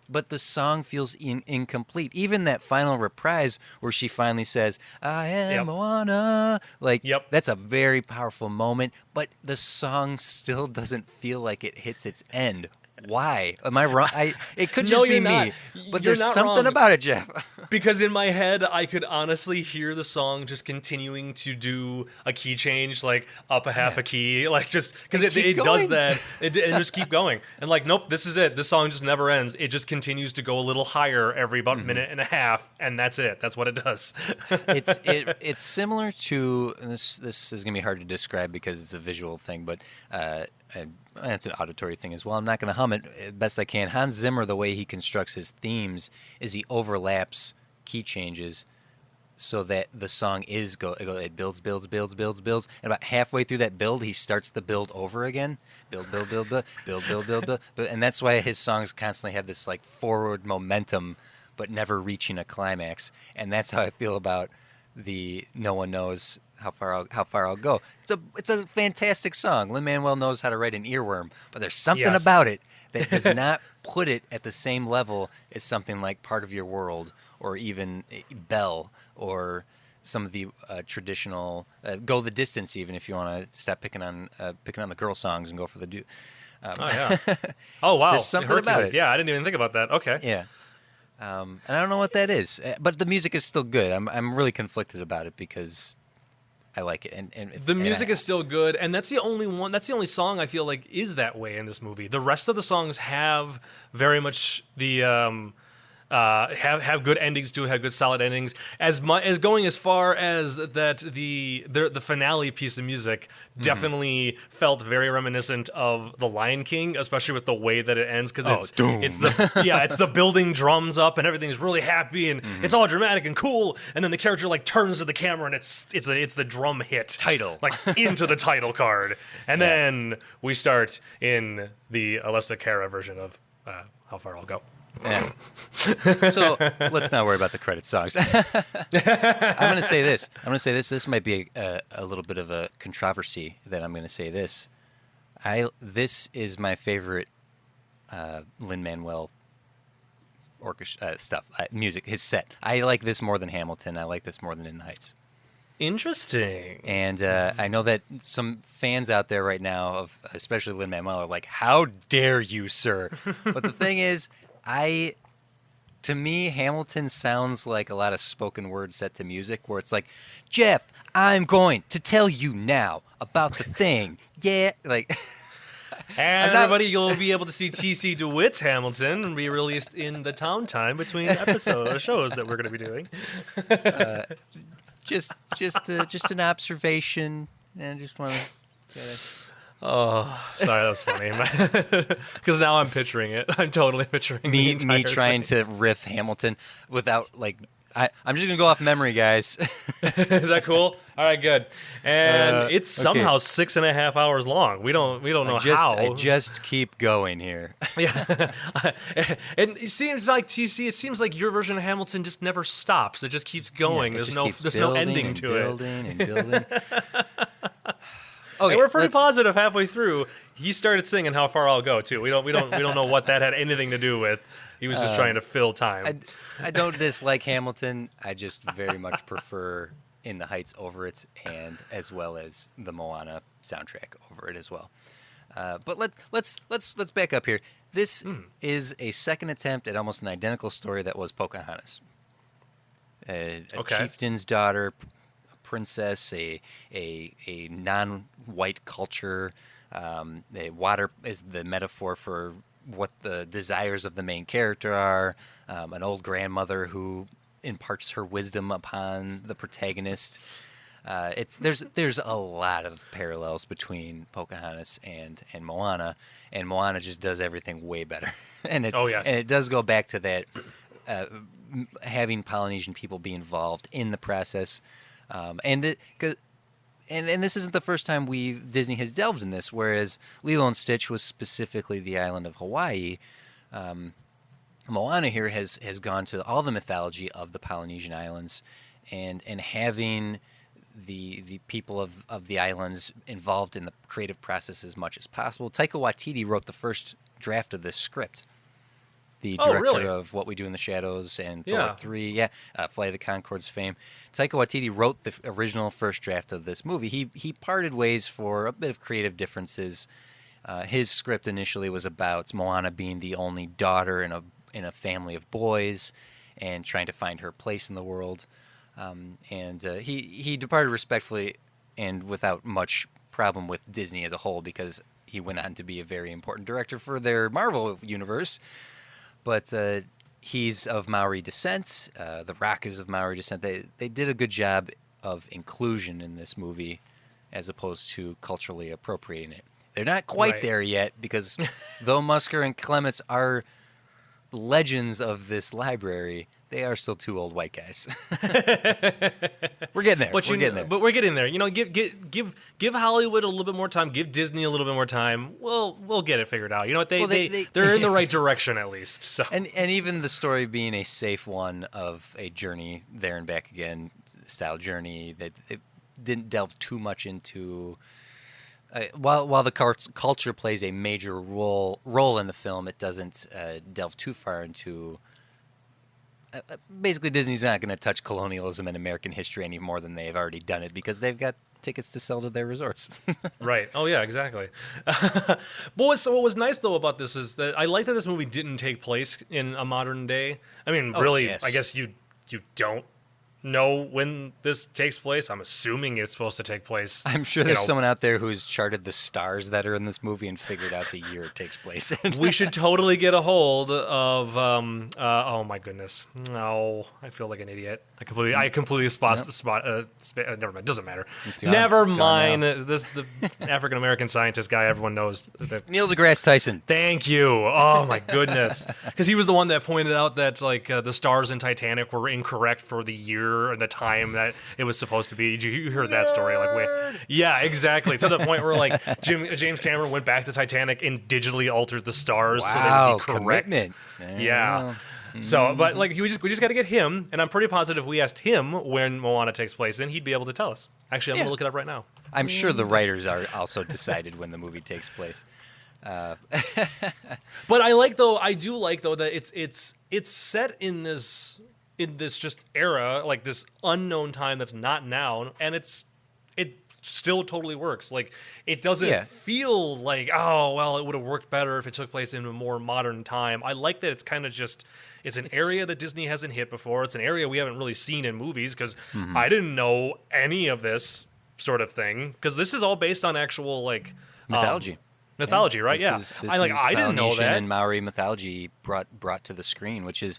Speaker 1: But the song feels incomplete. Even that final reprise where she finally says, "I am
Speaker 2: Yep.
Speaker 1: Moana," like
Speaker 2: Yep.
Speaker 1: that's a very powerful moment. But the song still doesn't feel like it hits its end. Why? Am I wrong? It could just
Speaker 2: No,
Speaker 1: be
Speaker 2: you're not.
Speaker 1: me. But
Speaker 2: You're
Speaker 1: there's
Speaker 2: not
Speaker 1: something
Speaker 2: wrong.
Speaker 1: about it, Jeff.
Speaker 2: Because in my head, I could honestly hear the song just continuing to do a key change, like up a half a key, like just because
Speaker 1: And keep
Speaker 2: it does
Speaker 1: going.
Speaker 2: that, and just keep going. And like, nope, this is it. This song just never ends. It just continues to go a little higher every about minute and a half, and that's it. That's what it does.
Speaker 1: It's similar to, and this is gonna be hard to describe because it's a visual thing, but and it's an auditory thing as well. I'm not gonna hum it best I can. Hans Zimmer, the way he constructs his themes is he overlaps key changes so that the song it builds, and about halfway through that build, he starts the build over again. Build, and that's why his songs constantly have this like forward momentum, but never reaching a climax. And that's how I feel about the "No One Knows How Far I'll Go." It's a fantastic song. Lin-Manuel knows how to write an earworm, but there's something
Speaker 2: Yes.
Speaker 1: about it that does not put it at the same level as something like "Part of Your World" or even "Belle" or some of the traditional "Go the Distance." Even if you want to stop picking on the girl songs and go for the do.
Speaker 2: Oh yeah. Oh wow.
Speaker 1: There's something about
Speaker 2: Hercules.
Speaker 1: it.
Speaker 2: Yeah, I didn't even think about that. Okay.
Speaker 1: Yeah. And I don't know what that is, but the music is still good. I'm really conflicted about it because I like it, and
Speaker 2: The music is still good, and that's the only one. That's the only song I feel like is that way in this movie. The rest of the songs have very much the have good endings to it, have good solid endings. As going as far as that the finale piece of music definitely felt very reminiscent of The Lion King, especially with the way that it ends because it's the building drums up and everything's really happy and it's all dramatic and cool, and then the character like turns to the camera and it's the drum hit
Speaker 1: Title.
Speaker 2: like into the title card, and then we start in the Alessa Cara version of How Far I'll Go.
Speaker 1: Yeah. So let's not worry about the credit songs. I'm going to say this. This might be a little bit of a controversy that I'm going to say this. This is my favorite Lin-Manuel orchestra stuff, music, his set. I like this more than Hamilton. I like this more than In the Heights.
Speaker 2: Interesting.
Speaker 1: And I know that some fans out there right now, of especially Lin-Manuel, are like, "How dare you, sir?" But the thing is, to me, Hamilton sounds like a lot of spoken word set to music, where it's like, "Jeff, I'm going to tell you now about the thing." Yeah, like.
Speaker 2: And everybody, you'll be able to see T.C. DeWitt's Hamilton and be released in the town time between shows that we're going to be doing.
Speaker 1: Just an observation, and just want to.
Speaker 2: Oh, sorry, that was funny. Because now I'm picturing it. I'm totally picturing the
Speaker 1: Me
Speaker 2: entire
Speaker 1: trying
Speaker 2: thing.
Speaker 1: to riff Hamilton without like. I'm just gonna go off memory, guys.
Speaker 2: Is that cool? All right, good. And it's somehow
Speaker 1: okay.
Speaker 2: 6.5 hours long. We don't know how.
Speaker 1: I just keep going here.
Speaker 2: Yeah, and it seems like TC. It seems like your version of Hamilton just never stops. It just keeps going.
Speaker 1: Yeah, it
Speaker 2: there's
Speaker 1: just
Speaker 2: no
Speaker 1: keeps
Speaker 2: there's no ending
Speaker 1: and
Speaker 2: to it.
Speaker 1: building and building.
Speaker 2: And
Speaker 1: Okay,
Speaker 2: we're pretty positive halfway through he started singing "How Far I'll Go" too. We don't know what that had anything to do with. He was just trying to fill time.
Speaker 1: I don't dislike Hamilton. I just very much prefer In the Heights over it, and as well as the Moana soundtrack over it as well. But let's back up here. This is a second attempt at almost an identical story that was Pocahontas. a
Speaker 2: Okay.
Speaker 1: chieftain's daughter, a princess, a non-white culture. The water is the metaphor for what the desires of the main character are. An old grandmother who imparts her wisdom upon the protagonist. There's a lot of parallels between Pocahontas and Moana, and Moana just does everything way better. and it
Speaker 2: Oh
Speaker 1: and
Speaker 2: yes.
Speaker 1: it does go back to that having Polynesian people be involved in the process, and it, 'cause- and this isn't the first time Disney has delved in this. Whereas Lilo and Stitch was specifically the island of Hawaii, Moana here has gone to all the mythology of the Polynesian islands, and having the people of the islands involved in the creative process as much as possible. Taika Waititi wrote the first draft of this script. The
Speaker 2: Oh
Speaker 1: director
Speaker 2: really?
Speaker 1: of What We Do in the Shadows and Thor
Speaker 2: Yeah.
Speaker 1: 3, Flight of the Conchords fame. Taika Waititi wrote the original first draft of this movie. He parted ways for a bit of creative differences. His script initially was about Moana being the only daughter in a family of boys and trying to find her place in the world. And he departed respectfully and without much problem with Disney as a whole because he went on to be a very important director for their Marvel universe. But he's of Maori descent. The Rock is of Maori descent. They did a good job of inclusion in this movie as opposed to culturally appropriating it. They're not quite
Speaker 2: Right.
Speaker 1: there yet because though Musker and Clements are legends of this library, they are still two old white guys. We're getting there.
Speaker 2: But
Speaker 1: We're getting there.
Speaker 2: but we're getting there. You know, give Hollywood a little bit more time. Give Disney a little bit more time. We'll get it figured out. You know what?
Speaker 1: Well,
Speaker 2: They're in the right direction at least. So
Speaker 1: And even the story being a safe one of a journey there and back again style journey that it didn't delve too much into. While the culture plays a major role in the film, it doesn't delve too far into. Basically, Disney's not going to touch colonialism in American history any more than they've already done it because they've got tickets to sell to their resorts.
Speaker 2: right. Oh yeah, exactly. But what was nice though about this is that I like that this movie didn't take place in a modern day. I mean,
Speaker 1: Oh,
Speaker 2: really,
Speaker 1: yes.
Speaker 2: I guess you don't know when this takes place. I'm assuming it's supposed to take place.
Speaker 1: I'm sure
Speaker 2: you
Speaker 1: there's
Speaker 2: know,
Speaker 1: someone out there who's charted the stars that are in this movie and figured out the year it takes place in.
Speaker 2: we should totally get a hold of. Oh my goodness! No, I feel like an idiot. I completely never mind. Doesn't matter.
Speaker 1: gone.
Speaker 2: Never
Speaker 1: It's gone
Speaker 2: mind.
Speaker 1: now.
Speaker 2: The African American scientist guy. Everyone knows.
Speaker 1: Neil deGrasse Tyson.
Speaker 2: Thank you. Oh my goodness, because he was the one that pointed out that the stars in Titanic were incorrect for the year and the time that it was supposed to be. You heard that story? Yeah, exactly. To the point where James Cameron went back to Titanic and digitally altered the stars so they
Speaker 1: Wow,
Speaker 2: would be correct.
Speaker 1: commitment. There you
Speaker 2: Yeah.
Speaker 1: go.
Speaker 2: So, but we just got to get him, and I'm pretty positive if we asked him when Moana takes place, then he'd be able to tell us. Actually, I'm
Speaker 1: Yeah.
Speaker 2: gonna look it up right now.
Speaker 1: I'm sure the writers are also decided when the movie takes place.
Speaker 2: But I do like though that it's set in this just era, like this unknown time that's not now, and it still totally works. Like it doesn't
Speaker 1: Yeah.
Speaker 2: feel like, oh well, it would have worked better if it took place in a more modern time. I like that it's kind of just it's an area that Disney hasn't hit before. It's an area we haven't really seen in movies because I didn't know any of this sort of thing because this is all based on actual
Speaker 1: Mythology.
Speaker 2: mythology, right?
Speaker 1: This
Speaker 2: yeah,
Speaker 1: is- this
Speaker 2: I
Speaker 1: is
Speaker 2: I didn't know
Speaker 1: Polynesian
Speaker 2: that.
Speaker 1: and Maori mythology brought to the screen, which is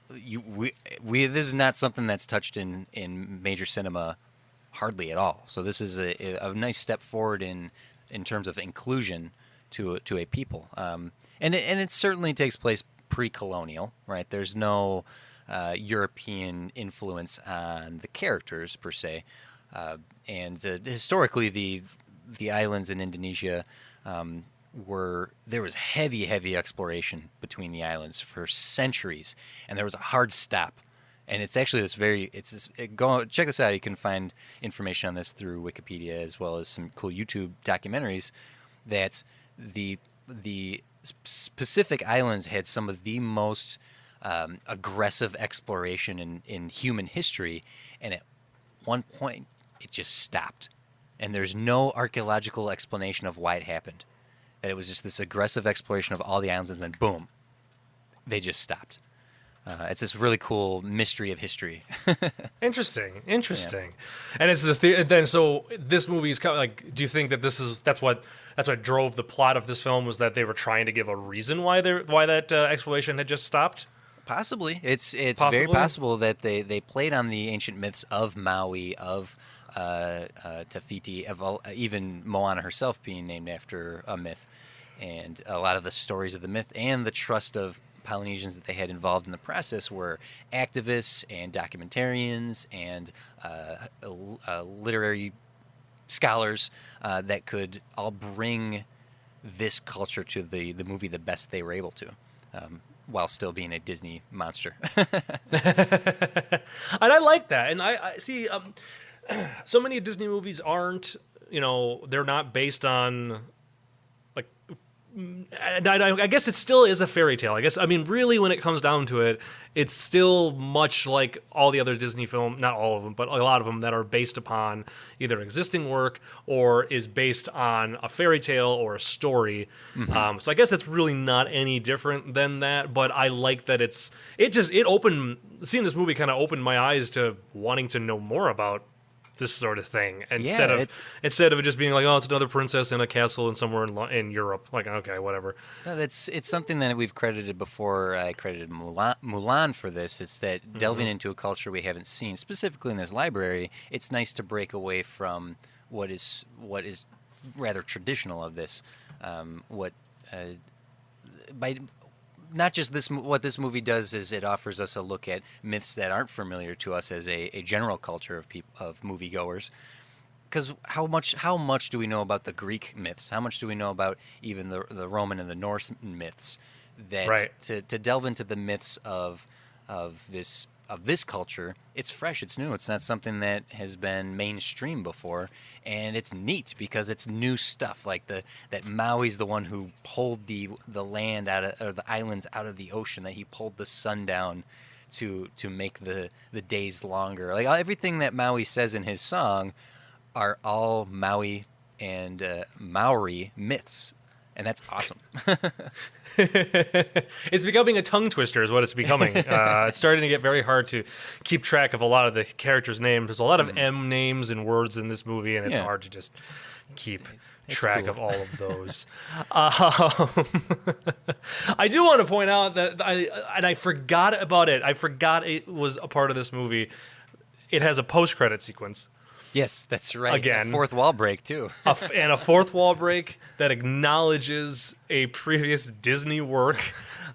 Speaker 1: this is not something that's touched in major cinema hardly at all. So this is a nice step forward in terms of inclusion to a people, and it certainly takes place pre-colonial, right? There's no European influence on the characters per se, and historically the islands in Indonesia there was heavy exploration between the islands for centuries, and there was a hard stop. And it's actually check this out. You can find information on this through Wikipedia as well as some cool YouTube documentaries. That the Pacific Islands had some of the most aggressive exploration in human history, and at one point it just stopped. And there's no archaeological explanation of why it happened. That it was just this aggressive exploration of all the islands, and then boom, they just stopped. It's this really cool mystery of history.
Speaker 2: Interesting,
Speaker 1: Yeah.
Speaker 2: interesting. And it's then so this movie is kind of like. Do you think that that's what drove the plot of this film was that they were trying to give a reason why that exploration had just stopped?
Speaker 1: Possibly, it's very
Speaker 2: Possibly.
Speaker 1: possible that they played on the ancient myths of Maui, of Tafiti, of even Moana herself being named after a myth, and a lot of the stories of the myth and the trust of Polynesians that they had involved in the process were activists and documentarians and literary scholars that could all bring this culture to the movie the best they were able to, while still being a Disney monster.
Speaker 2: And I like that. And I see so many Disney movies aren't, they're not based on like. And I guess it still is a fairy tale. I guess I mean really when it comes down to it, it's still much like all the other Disney film, not all of them, but a lot of them that are based upon either existing work or is based on a fairy tale or a story.
Speaker 1: Hmm.
Speaker 2: So I guess it's really not any different than that. But I like that it opened seeing this movie kind of opened my eyes to wanting to know more about this sort of thing
Speaker 1: Yeah,
Speaker 2: instead of it just being like, oh, it's another princess in a castle and somewhere in Europe. Like, okay, whatever.
Speaker 1: no, it's something that we've credited before. I credited Mulan for this. It's that delving into a culture we haven't seen, specifically in this library. It's nice to break away from what is rather traditional of this. What by not just this what this movie does is it offers us a look at myths that aren't familiar to us as a general culture of people of moviegoers. Because how much do we know about the Greek myths? How much do we know about even the Roman and the Norse myths? That
Speaker 2: Right.
Speaker 1: to delve into the myths of this culture, it's fresh, it's new, it's not something that has been mainstream before, and it's neat because it's new stuff. Like that Maui's the one who pulled the land out of or the islands out of the ocean. That he pulled the sun down to make the days longer. Like everything that Maui says in his song are all Maui and Maori myths, and that's awesome.
Speaker 2: It's becoming a tongue twister, is what it's becoming. It's starting to get very hard to keep track of a lot of the characters' names. There's a lot of M names and words in this movie, and it's
Speaker 1: Yeah,
Speaker 2: hard to just keep
Speaker 1: it's
Speaker 2: track
Speaker 1: cool.
Speaker 2: of all of those. I do want to point out that I forgot about it. I forgot it was a part of this movie. It has a post-credit sequence.
Speaker 1: Yes, that's right. A
Speaker 2: Again,
Speaker 1: fourth wall break too.
Speaker 2: and a fourth wall break that acknowledges a previous Disney work.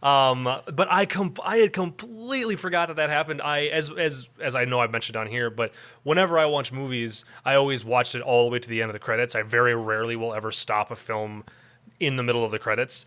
Speaker 2: But I had completely forgot that happened. As I know I've mentioned on here, but whenever I watch movies, I always watch it all the way to the end of the credits. I very rarely will ever stop a film in the middle of the credits.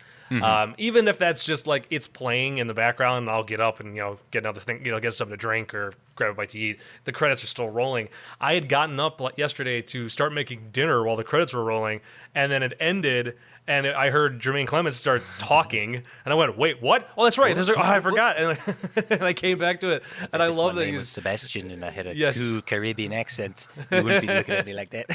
Speaker 2: Even if that's just like it's playing in the background, and I'll get up and get another thing, get something to drink or grab a bite to eat. The credits are still rolling. I had gotten up yesterday to start making dinner while the credits were rolling, and then it ended, and I heard Jermaine Clements start talking, and I went, "Wait, what? Oh, that's right. I forgot." And I came back to it, and I
Speaker 1: If
Speaker 2: love
Speaker 1: my
Speaker 2: that
Speaker 1: name was
Speaker 2: he's.
Speaker 1: Sebastian and I had a
Speaker 2: Yes.
Speaker 1: cool Caribbean accent, you wouldn't be looking at me like that.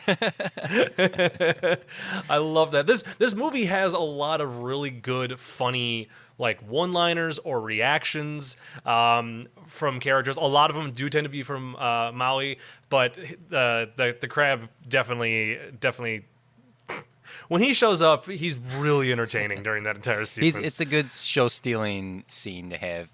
Speaker 2: I love that. This movie has a lot of really good, funny like one-liners or reactions from characters. A lot of them do tend to be from Maui, but the crab definitely. When he shows up, he's really entertaining during that entire sequence.
Speaker 1: It's a good show stealing scene to have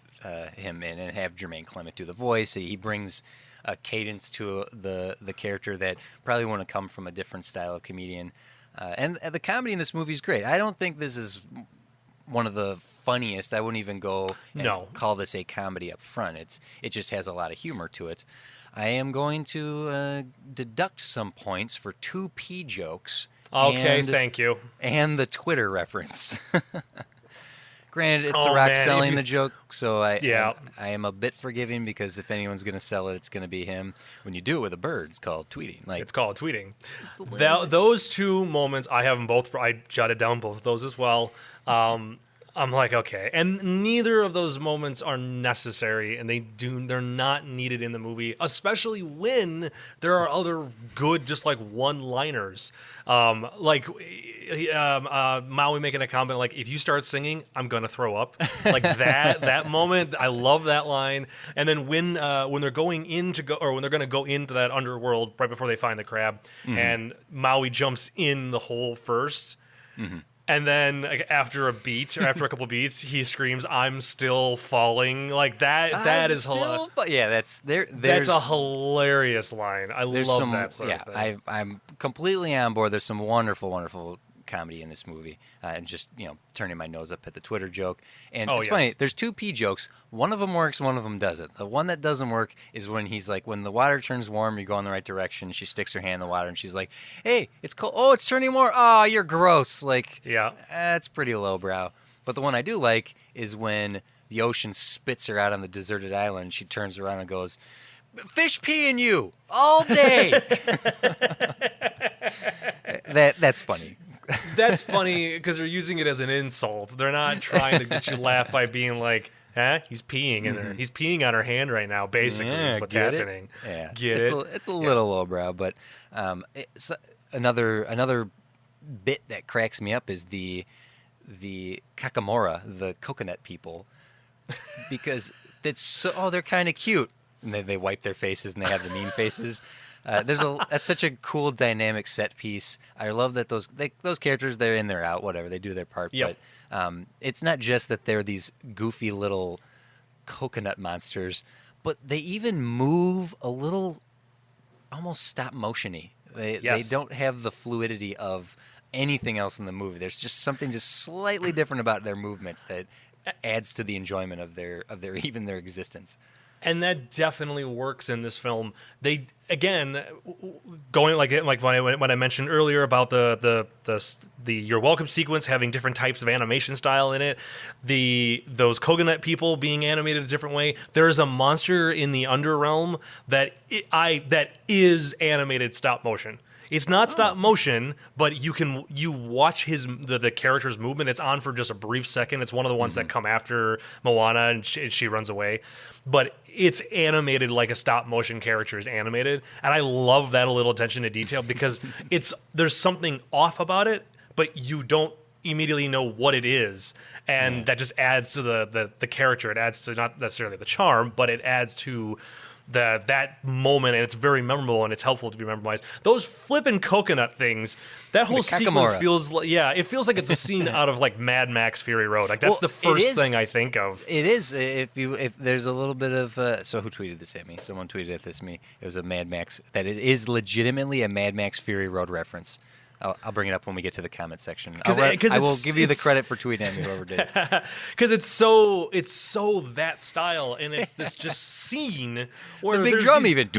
Speaker 1: him in and have Jermaine Clement do the voice. He brings a cadence to the character that probably wouldn't have come from a different style of comedian. And the comedy in this movie is great. I don't think this is one of the funniest. I wouldn't even go and
Speaker 2: No.
Speaker 1: call this a comedy up front. It just has a lot of humor to it. I am going to deduct some points for two P jokes
Speaker 2: Okay,
Speaker 1: and
Speaker 2: thank you.
Speaker 1: and the Twitter reference. Granted, it's The
Speaker 2: Oh
Speaker 1: Rock
Speaker 2: man,
Speaker 1: selling the joke, so
Speaker 2: Yeah.
Speaker 1: I am a bit forgiving because if anyone's going to sell it, it's going to be him. When you do it with a bird, it's called tweeting. Like
Speaker 2: It's called tweeting.
Speaker 1: it's a little bit-
Speaker 2: Those two moments, I have them both. I jotted down both of those as well. I'm like, okay. And neither of those moments are necessary, and they're not needed in the movie, especially when there are other good, just like one-liners. Maui making a comment like, if you start singing, I'm gonna throw up. Like that moment, I love that line. And then when they're going in to go, or when they're gonna go into that underworld right before they find the crab, and Maui jumps in the hole first. And then like, after a beat or after a couple beats, he screams, "I'm still falling!" Like that. That is hilarious.
Speaker 1: Yeah, that's there.
Speaker 2: That's a hilarious line. I love
Speaker 1: some,
Speaker 2: that sort of thing.
Speaker 1: I'm completely on board. There's some wonderful, wonderful comedy in this movie. I'm just turning my nose up at the Twitter joke, and it's funny. There's two pee jokes. One of them works, one of them doesn't. The one that doesn't work is when he's like, when the water turns warm, you go in the right direction. She sticks her hand in the water, and she's like, "Hey, it's cold. Oh, it's turning warm. Oh, you're gross." Like,
Speaker 2: yeah,
Speaker 1: that's pretty lowbrow. But the one I do like is when the ocean spits her out on the deserted island. She turns around and goes, "Fish pee in you all day." That's funny.
Speaker 2: That's funny because they're using it as an insult. They're not trying to get you laugh by being like, "Huh? He's peeing in her. He's peeing on her hand right now." Basically, is what's happening.
Speaker 1: Yeah,
Speaker 2: get
Speaker 1: it's
Speaker 2: it?
Speaker 1: It's a little lowbrow, but it's another bit that cracks me up is the Kakamora, the coconut people, because they're kind of cute. And they wipe their faces and they have the mean faces. That's such a cool dynamic set piece. I love that those characters, they're in, they're out, whatever, they do their part.
Speaker 2: Yep.
Speaker 1: But it's not just that they're these goofy little coconut monsters, but they even move a little, almost stop motiony. They don't have the fluidity of anything else in the movie. There's just something just slightly different about their movements that adds to the enjoyment of their even their existence.
Speaker 2: And that definitely works in this film. They again going like when I mentioned earlier about the You're Welcome sequence having different types of animation style in it. Those coconut people being animated a different way. There is a monster in the Underrealm that is animated stop motion. It's not stop motion, but you watch the character's movement. It's on for just a brief second. It's one of the ones that come after Moana and she runs away, but it's animated like a stop motion character is animated, and I love that little attention to detail because there's something off about it, but you don't immediately know what it is, and that just adds to the character. It adds to not necessarily the charm, but it adds to that moment, and it's very memorable, and it's helpful to be memorized. Those flippin' coconut things, that whole sequence feels like, it feels like it's a scene out of like Mad Max Fury Road. Like that's the first thing I think of.
Speaker 1: It is. If there's a little bit of so who tweeted this at me? Someone tweeted it at me. It was a Mad Max, that it is legitimately a Mad Max Fury Road reference. I'll bring it up when we get to the comment section. I will give you the credit for tweeting at me, whoever did.
Speaker 2: Because it's so that style, and it's this just scene where
Speaker 1: the big drum even.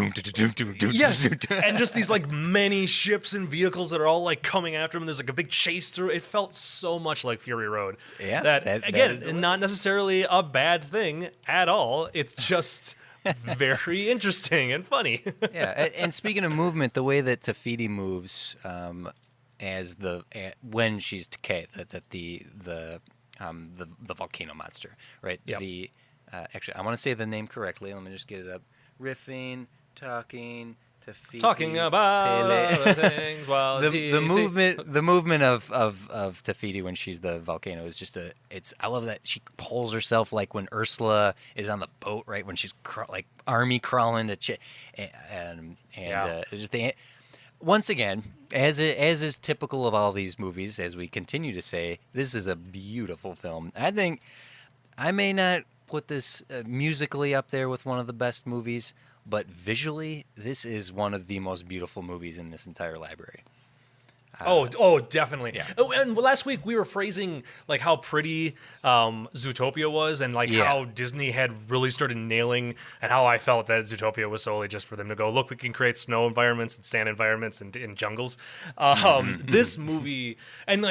Speaker 2: Yes, and just these like many ships and vehicles that are all like coming after him. There's like a big chase through. It felt so much like Fury Road.
Speaker 1: Yeah,
Speaker 2: that again, not necessarily a bad thing at all. It's just very interesting and funny.
Speaker 1: Yeah, and speaking of movement, the way that Tafiti moves. When she's Takei, the volcano monster, right?
Speaker 2: Yep.
Speaker 1: Actually, I want to say the name correctly. Let me just get it up. Riffing, talking, Tafiti,
Speaker 2: talking about things while
Speaker 1: the movement of Tafiti when she's the volcano is just I love that she pulls herself like when Ursula is on the boat, right? When she's like army crawling to just once again, as is typical of all these movies, as we continue to say, this is a beautiful film. I think I may not put this musically up there with one of the best movies, but visually, this is one of the most beautiful movies in this entire library.
Speaker 2: Definitely.
Speaker 1: Yeah.
Speaker 2: Oh, and last week we were praising like how pretty Zootopia was, and like how Disney had really started nailing, and how I felt that Zootopia was solely just for them to go, look, we can create snow environments and sand environments and in jungles. This movie and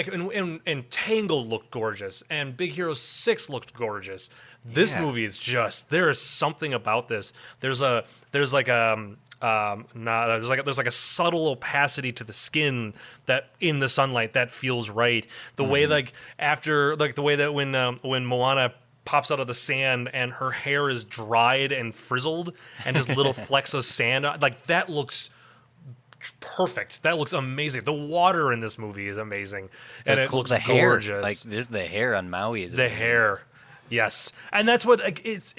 Speaker 2: Tangled looked gorgeous, and Big Hero 6 looked gorgeous. This movie is just, there is something about this. There's like there's like a subtle opacity to the skin that in the sunlight that feels right. The way like after like the way that when Moana pops out of the sand and her hair is dried and frizzled and just little flecks of sand, like that looks perfect. That looks amazing. The water in this movie is amazing, and it looks
Speaker 1: the hair,
Speaker 2: gorgeous.
Speaker 1: like there's the hair on Maui is
Speaker 2: The
Speaker 1: amazing.
Speaker 2: hair, yes, and that's what like, it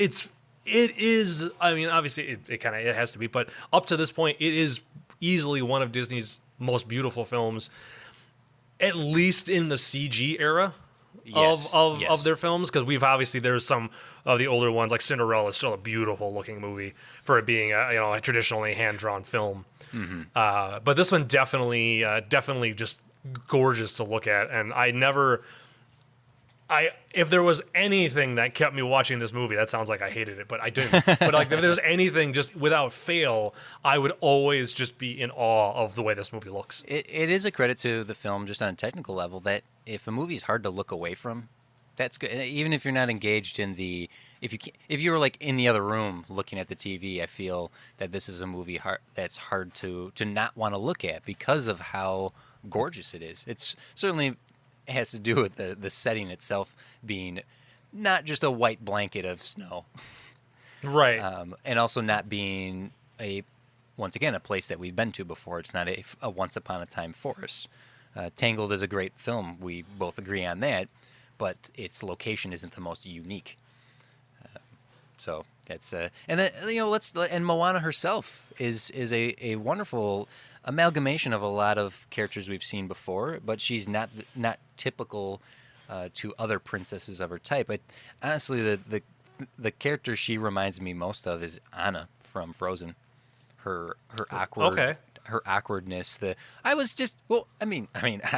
Speaker 2: is. I mean, obviously, it has to be, but up to this point, it is easily one of Disney's most beautiful films, at least in the CG era
Speaker 1: Yes,
Speaker 2: of
Speaker 1: yes.
Speaker 2: their films. Because there's some of the older ones, like Cinderella, is still a beautiful looking movie for it being a traditionally hand drawn film. But this one definitely just gorgeous to look at, and if there was anything that kept me watching this movie, that sounds like I hated it, but I didn't. But like if there's anything, just without fail, I would always just be in awe of the way this movie looks.
Speaker 1: It is a credit to the film, just on a technical level, that if a movie is hard to look away from, that's good. And even if you're not engaged in if you were like in the other room looking at the TV, I feel that this is a movie that's hard to not want to look at because of how gorgeous it is. It's certainly has to do with the setting itself being not just a white blanket of snow,
Speaker 2: Right.
Speaker 1: and also not being once again a place that we've been to before. It's not a once upon a time forest. Tangled is a great film. We both agree on that, but its location isn't the most unique. So that's and then, and Moana herself is a wonderful amalgamation of a lot of characters we've seen before, but she's not typical to other princesses of her type. Honestly, the character she reminds me most of is Anna from Frozen. Her awkward.
Speaker 2: Okay.
Speaker 1: Her awkwardness. I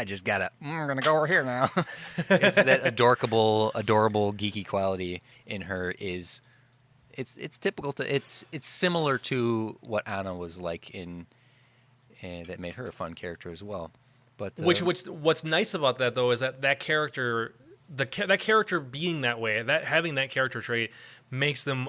Speaker 1: just gotta. I'm gonna go over here now. It's that adorable, geeky quality in her is. It's typical to. It's similar to what Anna was like in. That made her a fun character as well. But
Speaker 2: What's nice about that though is that character, that character being that way, that having that character trait makes them,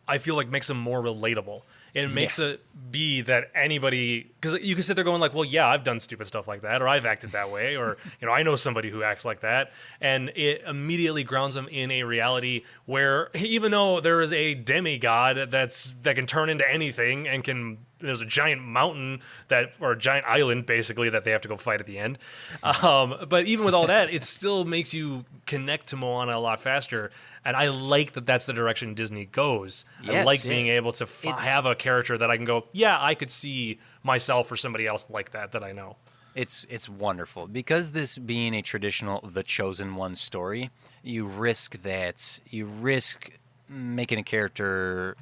Speaker 2: I feel like, makes them more relatable. It makes it be that anybody, because you can sit there going like, well, yeah, I've done stupid stuff like that, or I've acted that way, or I know somebody who acts like that, and it immediately grounds them in a reality where even though there is a demigod that can turn into anything and there's a giant mountain or a giant island basically that they have to go fight at the end. But even with all that, it still makes you connect to Moana a lot faster. And I like that that's the direction Disney goes. I
Speaker 1: Yes,
Speaker 2: like being able to have a character that I can go, yeah, I could see myself or somebody else like that I know.
Speaker 1: It's wonderful because this being a traditional The Chosen One story, you risk making a character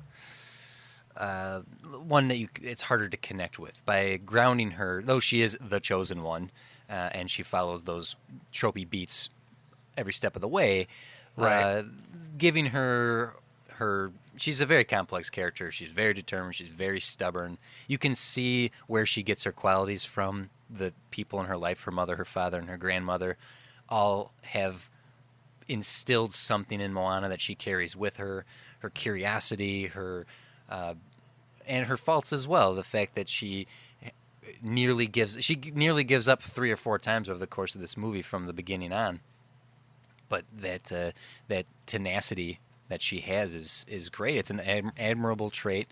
Speaker 1: one that it's harder to connect with by grounding her, though she is the chosen one, and she follows those tropey beats every step of the way.
Speaker 2: Right.
Speaker 1: Giving her she's a very complex character. She's very determined. She's very stubborn. You can see where she gets her qualities from. The people in her life, her mother, her father, and her grandmother, all have instilled something in Moana that she carries with her. Her curiosity, and her faults as well. The fact that she nearly gives up 3 or 4 times over the course of this movie from the beginning on. But that tenacity that she has is great. It's an admirable trait,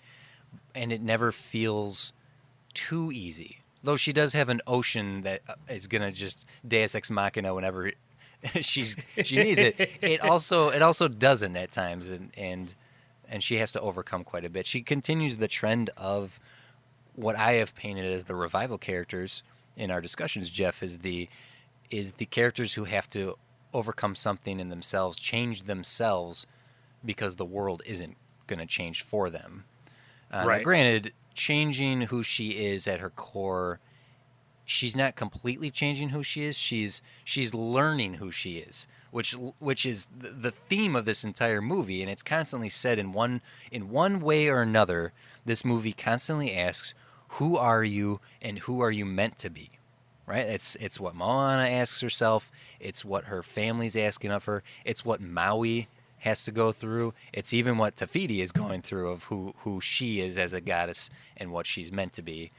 Speaker 1: and it never feels too easy. Though she does have an ocean that is gonna just Deus Ex Machina whenever she needs it. It also doesn't at times, and she has to overcome quite a bit. She continues the trend of what I have painted as the revival characters in our discussions, Jeff, is the characters who have to overcome something in themselves, change themselves, because the world isn't going to change for them.
Speaker 2: Right.
Speaker 1: Now, granted, changing who she is at her core, she's not completely changing who she is. She's learning who she is, which is the theme of this entire movie, and it's constantly said in one way or another. This movie constantly asks, "Who are you, and who are you meant to be?" Right? It's what Moana asks herself. It's what her family's asking of her. It's what Maui has to go through. It's even what Tafiti is going through of who she is as a goddess and what she's meant to be.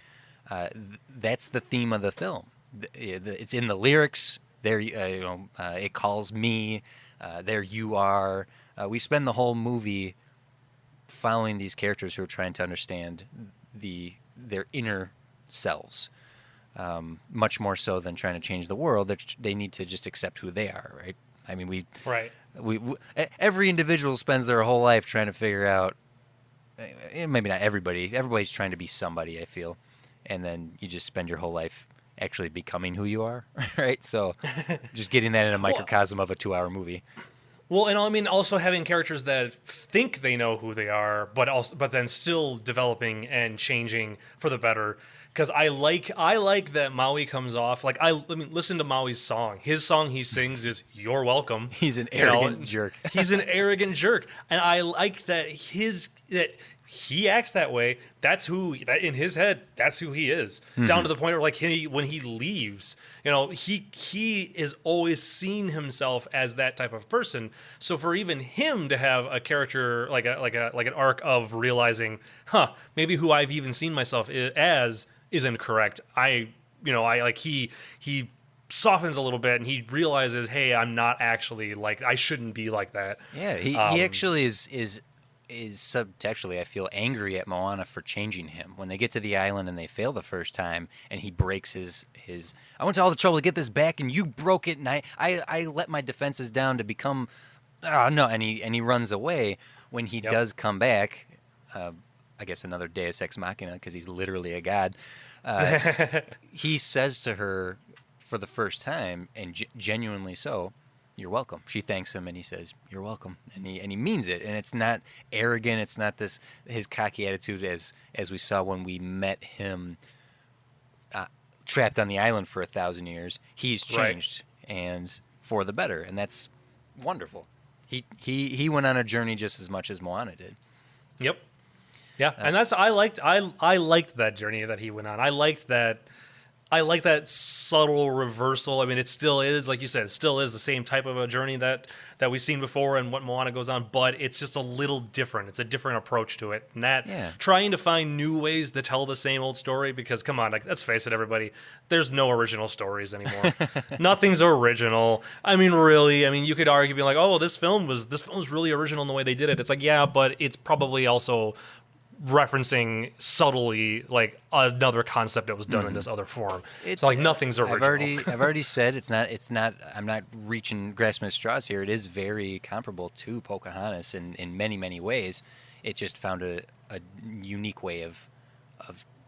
Speaker 1: That's the theme of the film. It's in the lyrics. There, it calls me. There you are. We spend the whole movie following these characters who are trying to understand their inner selves, much more so than trying to change the world. They need to just accept who they are, right? I mean, we every individual spends their whole life trying to figure out. Maybe not everybody. Everybody's trying to be somebody, I feel, and then you just spend your whole life actually becoming who you are, right? So, just getting that in a microcosm of a 2-hour movie.
Speaker 2: Well, and I mean, also having characters that think they know who they are, but then still developing and changing for the better. Because I like that Maui comes off like I mean, listen to Maui's song. His song he sings is "You're welcome."
Speaker 1: He's an arrogant jerk.
Speaker 2: He's an arrogant jerk, and I like that he acts that way. That in his head, that's who he is. Mm-hmm. Down to the point where, like, when he leaves, he is always seen himself as that type of person. So for even him to have a character like an arc of realizing, maybe who I've even seen myself as isn't correct. He softens a little bit and he realizes, hey, I'm not actually like, I shouldn't be like that.
Speaker 1: Yeah, he actually is subtextually, I feel, angry at Moana for changing him. When they get to the island and they fail the first time and he breaks his I went to all the trouble to get this back and you broke it and I let my defenses down to become no, and he runs away. When he does come back, I guess another Deus Ex Machina because he's literally a god. He says to her for the first time, and genuinely so, "You're welcome." She thanks him, and he says, "You're welcome," and he means it. And it's not arrogant. It's not his cocky attitude as we saw when we met him trapped on the island for 1,000 years. He's changed and for the better, and that's wonderful. He went on a journey just as much as Moana did.
Speaker 2: Yep. Yeah, and that's I liked that journey that he went on. I liked that subtle reversal. I mean, it still is, like you said, it still is the same type of a journey that we've seen before and what Moana goes on, but it's just a little different. It's a different approach to it. And trying to find new ways to tell the same old story, because come on, let's face it, everybody, there's no original stories anymore. Nothing's original. I mean, really, you could argue, being like, oh, this film was really original in the way they did it. It's like, yeah, but it's probably also referencing subtly like another concept that was done in this other form. It's like nothing's original.
Speaker 1: I've already said it's not. I'm not grasping at straws here. It is very comparable to Pocahontas in many ways. It just found a unique way of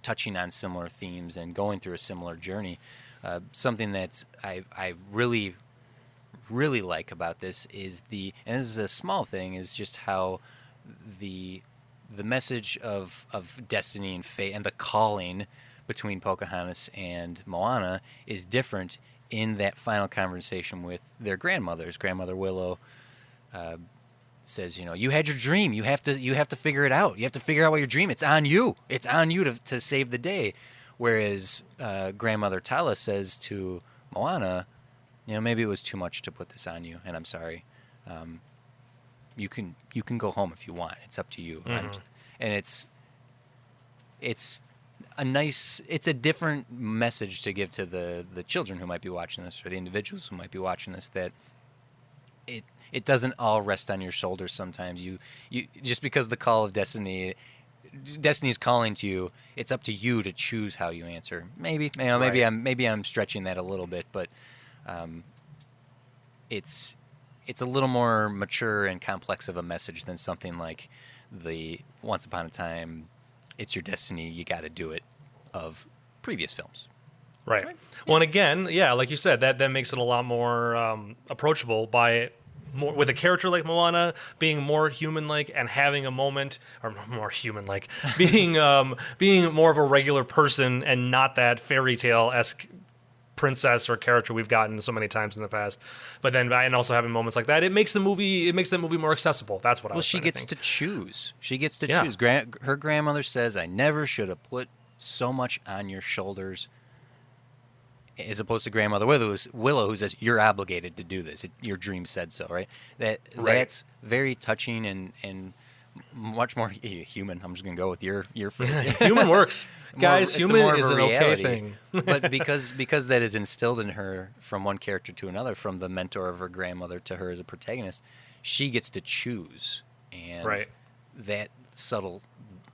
Speaker 1: touching on similar themes and going through a similar journey. Something that I really like about this is and this is a small thing, is just how the message of destiny and fate and the calling between Pocahontas and Moana is different in that final conversation with their grandmothers. Grandmother Willow says, you had your dream. You have to figure it out. You have to figure out what your dream. It's on you. It's on you to save the day. Whereas Grandmother Tala says to Moana, maybe it was too much to put this on you, and I'm sorry. You can go home if you want. It's up to you. Mm-hmm. And it's a different message to give to the children who might be watching this, or the individuals who might be watching this, that it doesn't all rest on your shoulders. Sometimes you just because the call of destiny is calling to you, it's up to you to choose how you answer. Maybe I'm stretching that a little bit, but it's a little more mature and complex of a message than something like the Once Upon a Time, it's your destiny, you got to do it of previous films.
Speaker 2: Right. Well, and again, like you said, that makes it a lot more approachable with a character like Moana being more human-like and having a moment, or more human-like, being more of a regular person and not that fairy tale-esque princess or character we've gotten so many times in the past. But then, and also having moments like that, it makes that movie more accessible. That's what I was
Speaker 1: she gets to choose. She gets to choose. Her grandmother says, "I never should have put so much on your shoulders." as opposed to Grandmother Willow, who says you're obligated to do this. Your dream said so, right? That's very touching and much more human. I'm just gonna go with your phrase.
Speaker 2: Human works, guys.
Speaker 1: It's
Speaker 2: Human
Speaker 1: more of
Speaker 2: is
Speaker 1: a
Speaker 2: an okay
Speaker 1: reality.
Speaker 2: thing.
Speaker 1: But because that is instilled in her from one character to another, from the mentor of her grandmother to her as a protagonist, she gets to choose, and
Speaker 2: Right.
Speaker 1: that subtle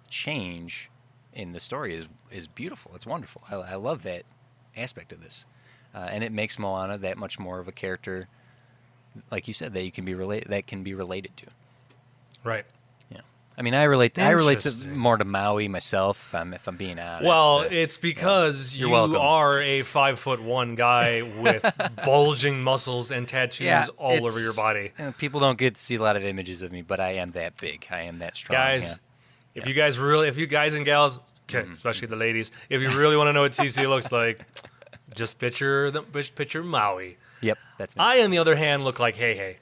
Speaker 1: change in the story is beautiful. It's wonderful. I love that aspect of this, and it makes Moana that much more of a character, like you said, that can be related to.
Speaker 2: Right.
Speaker 1: Yeah, I mean, I relate
Speaker 2: Interesting.
Speaker 1: more to Maui myself, if I'm being honest.
Speaker 2: Well, it's because
Speaker 1: You're
Speaker 2: you
Speaker 1: welcome.
Speaker 2: are a 5'1" guy with bulging muscles and tattoos all over your body.
Speaker 1: People don't get to see a lot of images of me, but I am that big. I am that strong.
Speaker 2: Guys,
Speaker 1: yeah.
Speaker 2: if you guys and gals, okay, especially the ladies, if you really want to know what TC looks like, just picture Maui.
Speaker 1: Yep, that's me.
Speaker 2: I, on the other hand, look like Hey.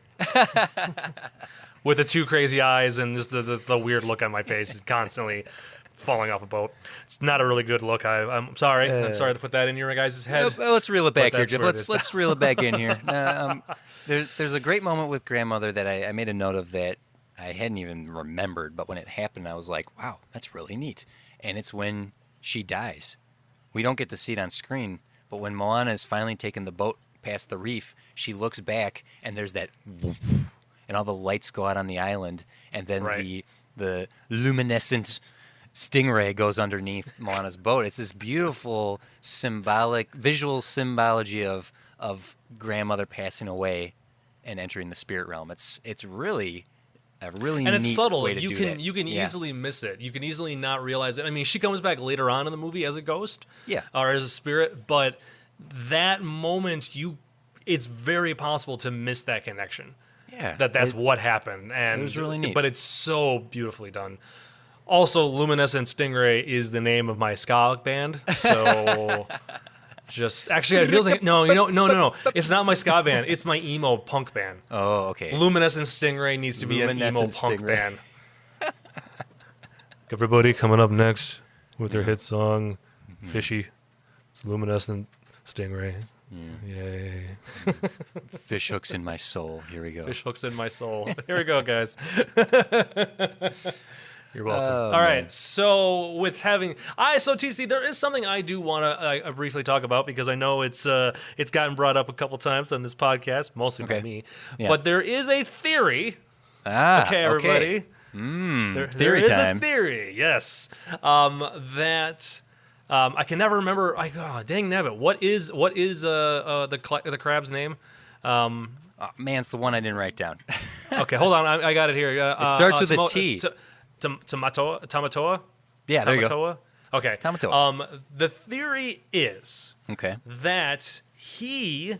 Speaker 2: With the two crazy eyes and just the weird look on my face, constantly falling off a boat. It's not a really good look. I'm sorry. I'm sorry to put that in your guys' head.
Speaker 1: Well, let's reel it back
Speaker 2: But
Speaker 1: here,
Speaker 2: that's
Speaker 1: Jeff.
Speaker 2: where it is.
Speaker 1: Let's reel it back in here. There's a great moment with Grandmother that I made a note of that I hadn't even remembered, but when it happened, I was like, wow, that's really neat. And it's when she dies. We don't get to see it on screen, but when Moana is finally taking the boat past the reef, she looks back, and there's that whoop, and all the lights go out on the island, and then
Speaker 2: Right.
Speaker 1: the luminescent stingray goes underneath Moana's boat. It's this beautiful visual symbology of grandmother passing away and entering the spirit realm. It's really a really
Speaker 2: And it's
Speaker 1: neat
Speaker 2: subtle.
Speaker 1: way to
Speaker 2: You
Speaker 1: do
Speaker 2: can
Speaker 1: that.
Speaker 2: you can
Speaker 1: Yeah.
Speaker 2: easily miss it. You can easily not realize it. I mean, she comes back later on in the movie as a ghost,
Speaker 1: Yeah.
Speaker 2: or as a spirit, but that moment, it's very possible to miss that connection.
Speaker 1: Yeah,
Speaker 2: That's what happened, and
Speaker 1: it was really neat.
Speaker 2: But it's so beautifully done. Also, Luminescent Stingray is the name of my ska band, so just actually, it feels like no. It's not my ska band. It's my emo punk band.
Speaker 1: Oh, okay.
Speaker 2: Luminescent Stingray needs to be an emo
Speaker 1: Luminescent
Speaker 2: punk
Speaker 1: Stingray.
Speaker 2: band. Everybody coming up next with their hit song, Fishy. It's Luminescent Stingray. Yay.
Speaker 1: Fish hooks in my soul. Here we go.
Speaker 2: Fish hooks in my soul. Here we go, guys. You're welcome.
Speaker 1: Oh,
Speaker 2: All right.
Speaker 1: man.
Speaker 2: So so TC, there is something I do want to briefly talk about because I know it's gotten brought up a couple times on this podcast, mostly by
Speaker 1: Okay.
Speaker 2: me.
Speaker 1: Yeah.
Speaker 2: But there is a theory.
Speaker 1: Ah,
Speaker 2: Okay, everybody. There
Speaker 1: theory
Speaker 2: is
Speaker 1: time.
Speaker 2: a theory. Yes. That. I can never remember. Dang nabbit! What is the crab's name?
Speaker 1: Oh, man, it's the one I didn't write down.
Speaker 2: Okay, hold on. I got it here. It
Speaker 1: starts with a T.
Speaker 2: Tamatoa.
Speaker 1: Yeah, there you go.
Speaker 2: Tamatoa. Okay.
Speaker 1: Tamatoa.
Speaker 2: The theory is
Speaker 1: Okay.
Speaker 2: that he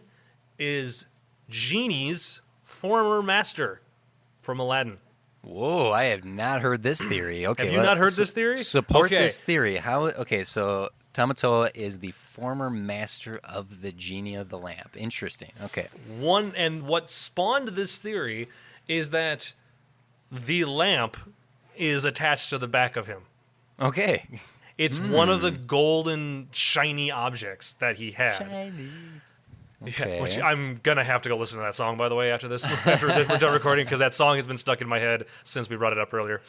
Speaker 2: is Genie's former master from Aladdin.
Speaker 1: Whoa, I have not heard this theory. Okay,
Speaker 2: Have you not heard this theory?
Speaker 1: Support
Speaker 2: Okay.
Speaker 1: this theory. Okay, so Tamatoa is the former master of the genie of the lamp. Interesting. Okay.
Speaker 2: What spawned this theory is that the lamp is attached to the back of him.
Speaker 1: Okay.
Speaker 2: It's one of the golden shiny objects that he had.
Speaker 1: Okay.
Speaker 2: Yeah, which I'm gonna have to go listen to that song, by the way, after we're done recording, because that song has been stuck in my head since we brought it up earlier.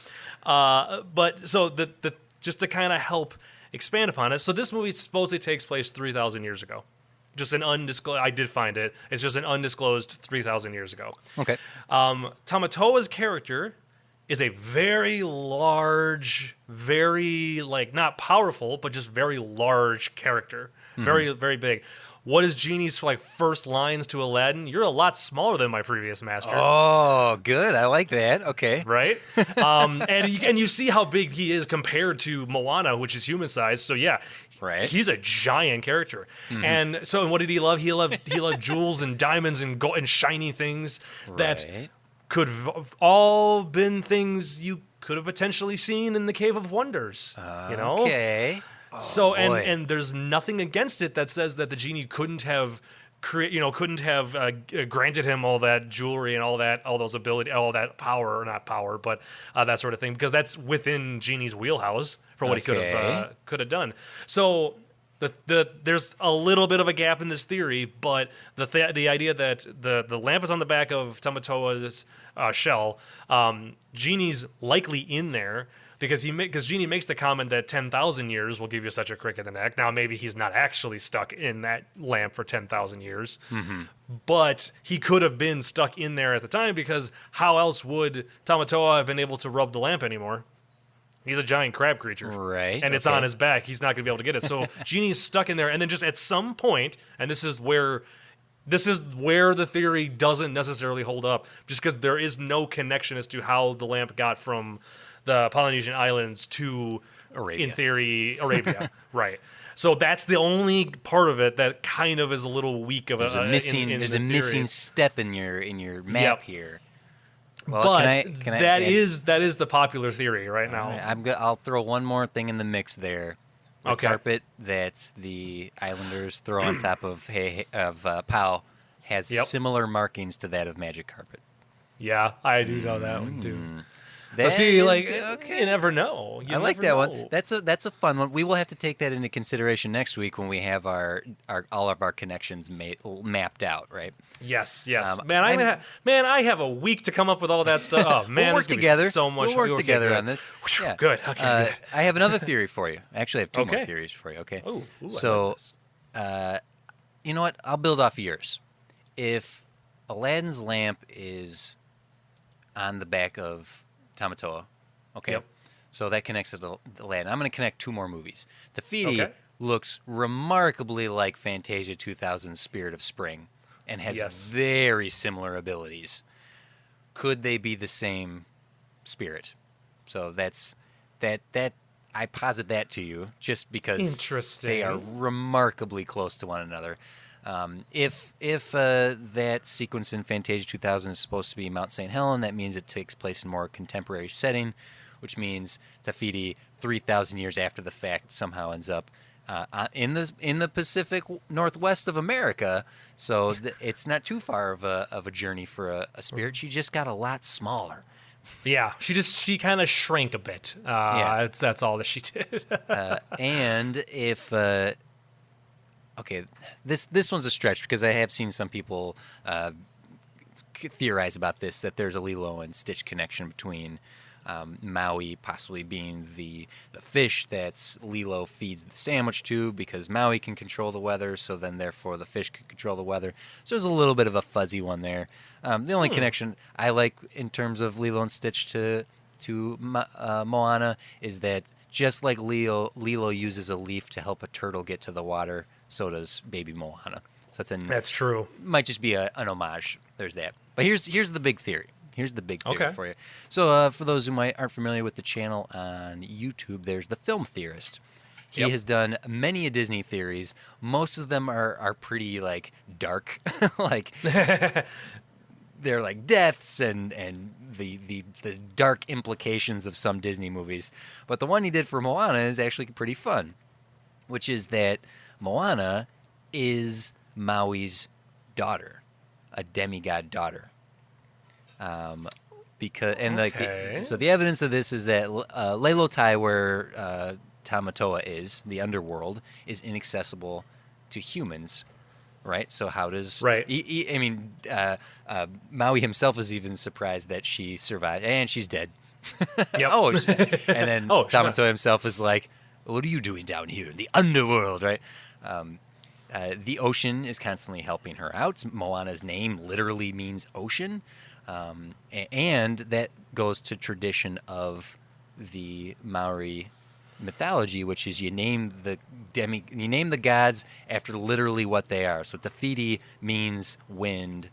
Speaker 2: But so the just to kind of help expand upon it, so this movie supposedly takes place 3,000 years ago. Just an undisclosed. I did find it. It's just an undisclosed 3,000 years ago.
Speaker 1: Okay.
Speaker 2: Tamatoa's character is a very large, very not powerful, but just very large character. Very, very big. What is Genie's first lines to Aladdin? You're a lot smaller than my previous master.
Speaker 1: Oh, good. I like that. Okay.
Speaker 2: Right? And you see how big he is compared to Moana, which is human sized. So yeah,
Speaker 1: Right.
Speaker 2: he's a giant character. And so what did he love? He loved jewels and diamonds and gold and shiny things that
Speaker 1: Right.
Speaker 2: could have all been things you could have potentially seen in the Cave of Wonders.
Speaker 1: Okay.
Speaker 2: So
Speaker 1: Oh, boy.
Speaker 2: and there's nothing against it that says that the genie couldn't have granted him all that jewelry and all those ability, all that power, or not power, but that sort of thing, because that's within Genie's wheelhouse for what he
Speaker 1: Okay.
Speaker 2: could have done. So there's a little bit of a gap in this theory, but the idea that the lamp is on the back of Tamatoa's shell, Genie's likely in there because Genie makes the comment that 10,000 years will give you such a crick in the neck. Now maybe he's not actually stuck in that lamp for 10,000 years, but he could have been stuck in there at the time because how else would Tamatoa have been able to rub the lamp anymore? He's a giant crab creature.
Speaker 1: Right.
Speaker 2: And it's on his back. He's not going to be able to get it. So Genie's stuck in there. And then just at some point, and this is where the theory doesn't necessarily hold up, just because there is no connection as to how the lamp got from the Polynesian islands to,
Speaker 1: Arabia.
Speaker 2: in theory, Arabia. Right. So that's the only part of it that kind of is a little weak of
Speaker 1: There's a missing step in your map here. Well,
Speaker 2: but that is the popular theory right now.
Speaker 1: I'll throw one more thing in the mix there. The
Speaker 2: Okay.
Speaker 1: carpet that the Islanders throw on top of Pau has similar markings to that of Magic Carpet.
Speaker 2: Yeah, I do know that one too.
Speaker 1: That
Speaker 2: See,
Speaker 1: is
Speaker 2: like,
Speaker 1: okay.
Speaker 2: you never know.
Speaker 1: I like that one. That's a fun one. We will have to take that into consideration next week when we have our all of our connections mapped out, right?
Speaker 2: Yes. Man, I have a week to come up with all that stuff. Oh man,
Speaker 1: we'll work
Speaker 2: this is gonna be
Speaker 1: together.
Speaker 2: so much.
Speaker 1: We'll work together
Speaker 2: good.
Speaker 1: on this. Yeah.
Speaker 2: Good. Okay. Good.
Speaker 1: I have another theory for you. Actually, I have two more
Speaker 2: Okay.
Speaker 1: theories for you. Okay.
Speaker 2: Ooh,
Speaker 1: So,
Speaker 2: I like this.
Speaker 1: you know what? I'll build off of yours. If Aladdin's lamp is on the back of Tamatoa, okay,
Speaker 2: Yep.
Speaker 1: so that connects to Aladdin. I'm going to connect two more movies. Tafiti
Speaker 2: Okay.
Speaker 1: looks remarkably like Fantasia 2000's Spirit of Spring and has
Speaker 2: Yes.
Speaker 1: very similar abilities. Could they be the same spirit? So that's that. I posit that to you just because
Speaker 2: Interesting.
Speaker 1: they are remarkably close to one another. If that sequence in Fantasia 2000 is supposed to be Mount St. Helens, that means it takes place in a more contemporary setting, which means Tafiti 3,000 years after the fact somehow ends up in the Pacific Northwest of America. So it's not too far of a journey for a spirit. She just got a lot smaller.
Speaker 2: Yeah, she kind of shrank a bit.
Speaker 1: Yeah.
Speaker 2: That's all that she did.
Speaker 1: And if okay, this one's a stretch because I have seen some people theorize about this, that there's a Lilo and Stitch connection between Maui possibly being the fish that's Lilo feeds the sandwich to, because Maui can control the weather, so then therefore the fish can control the weather. So there's a little bit of a fuzzy one there. The only connection I like in terms of Lilo and Stitch to Moana is that just like Lilo uses a leaf to help a turtle get to the water, so does baby Moana. So
Speaker 2: That's true.
Speaker 1: might just be an homage. There's that. But here's the big theory. Here's the big theory
Speaker 2: Okay.
Speaker 1: for you. So for those who aren't familiar with the channel on YouTube, there's the Film Theorist. He
Speaker 2: Yep.
Speaker 1: has done many a Disney theories. Most of them are pretty like dark, like they're like deaths and the dark implications of some Disney movies. But the one he did for Moana is actually pretty fun, which is that Moana is Maui's daughter, a demigod daughter. Because
Speaker 2: Okay.
Speaker 1: so the evidence of this is that Leilotai, where Tamatoa is, the underworld, is inaccessible to humans, right? So how does
Speaker 2: Right.
Speaker 1: I mean, Maui himself is even surprised that she survived, and she's dead.
Speaker 2: Yep.
Speaker 1: Oh, she's dead. And then
Speaker 2: Oh, she's not.
Speaker 1: Tamatoa himself is like, "What are you doing down here in the underworld?" Right? The ocean is constantly helping her out. Moana's name literally means ocean. And that goes to tradition of the Maori mythology, which is you name the gods after literally what they are. So Tafiti means wind.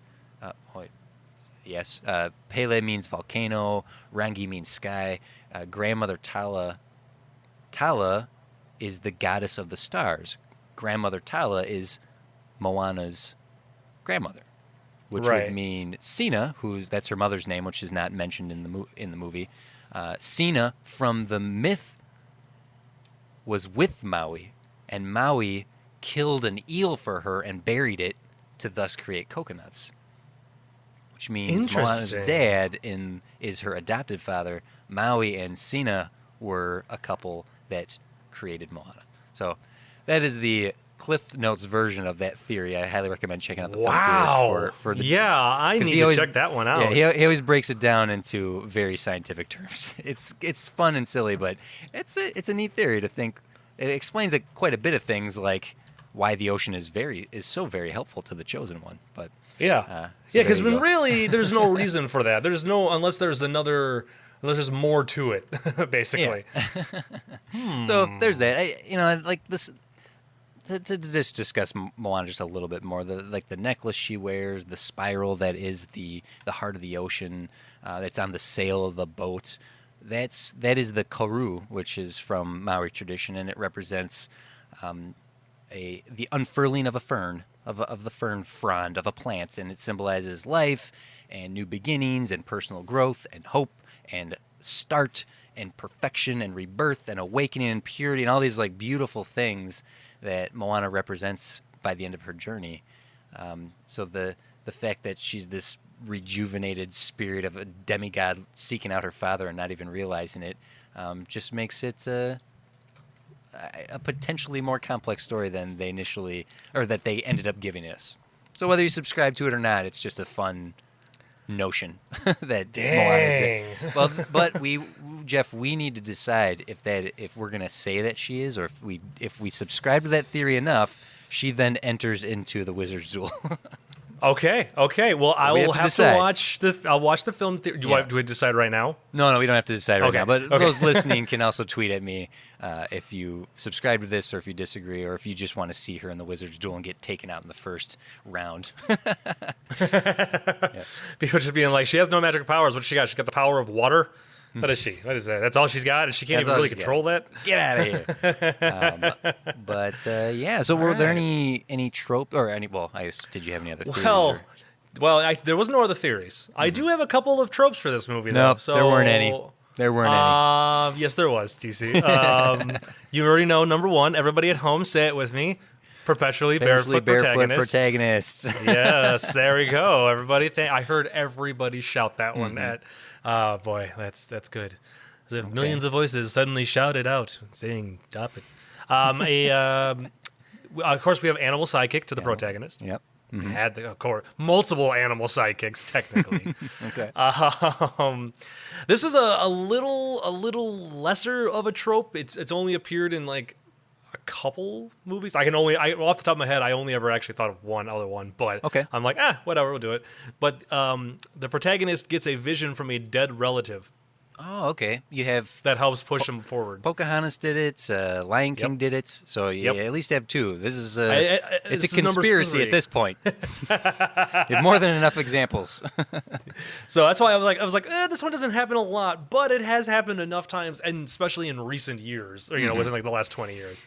Speaker 1: Pele means volcano. Rangi means sky. Grandmother Tala is the goddess of the stars. Grandmother Tala is Moana's grandmother, which
Speaker 2: Right.
Speaker 1: would mean Sina, that's her mother's name, which is not mentioned in the movie. Sina from the myth was with Maui, and Maui killed an eel for her and buried it to thus create coconuts. Which means Moana's
Speaker 2: Interesting.
Speaker 1: dad is her adopted father. Maui and Sina were a couple that created Moana. So that is the Cliff Notes version of that theory. I highly recommend checking out the film
Speaker 2: Wow.
Speaker 1: theories for the.
Speaker 2: Yeah, I
Speaker 1: 'cause
Speaker 2: need
Speaker 1: he
Speaker 2: to
Speaker 1: always-
Speaker 2: check that one out.
Speaker 1: Yeah, he always breaks it down into very scientific terms. It's fun and silly, but it's a neat theory to think. It explains quite a bit of things, like why the ocean is so very helpful to the chosen one. But
Speaker 2: Yeah,
Speaker 1: so
Speaker 2: yeah,
Speaker 1: there
Speaker 2: because
Speaker 1: you
Speaker 2: when
Speaker 1: go.
Speaker 2: really there's no reason for that. Unless there's more to it, basically.
Speaker 1: So there's that. Like this. To just discuss Moana just a little bit more, the necklace she wears, the spiral that is the heart of the ocean, that's on the sail of the boat. That is the karu, which is from Maori tradition, and it represents the unfurling of a fern, of the fern frond of a plant, and it symbolizes life and new beginnings and personal growth and hope and start and perfection and rebirth and awakening and purity and all these like beautiful things that Moana represents by the end of her journey. So the fact that she's this rejuvenated spirit of a demigod seeking out her father and not even realizing it just makes it a potentially more complex story than they initially, or that they ended up giving us. So whether you subscribe to it or not, it's just a fun notion that Moana is there. Well, but Jeff, we need to decide if we're gonna say that she is, or if we subscribe to that theory enough, she then enters into the Wizard's Duel.
Speaker 2: Okay. Well, I
Speaker 1: we
Speaker 2: will
Speaker 1: have to
Speaker 2: have to
Speaker 1: decide.
Speaker 2: watch I'll watch the film. Do we decide right now?
Speaker 1: No, we don't have to decide right
Speaker 2: Okay,
Speaker 1: now. But
Speaker 2: okay.
Speaker 1: those listening can also tweet at me if you subscribe to this, or if you disagree, or if you just want to see her in the Wizard's Duel and get taken out in the first round.
Speaker 2: People just being like, she has no magic powers. What she got? She got the power of water. What is she? What is that? That's all she's got, and she can't
Speaker 1: That's
Speaker 2: even
Speaker 1: all
Speaker 2: really
Speaker 1: she's got.
Speaker 2: control that.
Speaker 1: Get out of here. But yeah. So were there any trope or any? Well, did you have any other theories?
Speaker 2: Well, there was no other theories. I do have a couple of tropes for this movie, though.
Speaker 1: Nope, there weren't any. There weren't any.
Speaker 2: Yes, there was, TC. You already know, number one, everybody at home, say it with me. Perpetually barefoot
Speaker 1: protagonists.
Speaker 2: Yes, there we go. Everybody, I heard everybody shout that one at. Boy, that's good. As if millions of voices suddenly shouted out, saying, "Stop it." Of course, we have animal sidekick to the protagonist.
Speaker 1: Yep.
Speaker 2: Had of course multiple animal sidekicks technically.
Speaker 1: Okay.
Speaker 2: This is a little lesser of a trope. It's only appeared in like a couple movies. Off the top of my head, I only ever actually thought of one other one. But
Speaker 1: Okay.
Speaker 2: I'm like, whatever, we'll do it. But the protagonist gets a vision from a dead relative
Speaker 1: Oh, okay. You have
Speaker 2: that helps push him forward.
Speaker 1: Pocahontas did it. Lion King did it. So you at least have two. This is it's
Speaker 2: this
Speaker 1: a
Speaker 2: is number
Speaker 1: conspiracy
Speaker 2: 3.
Speaker 1: at this point. You have more than enough examples.
Speaker 2: So that's why I was like, this one doesn't happen a lot, but it has happened enough times, and especially in recent years, or within like the last 20 years.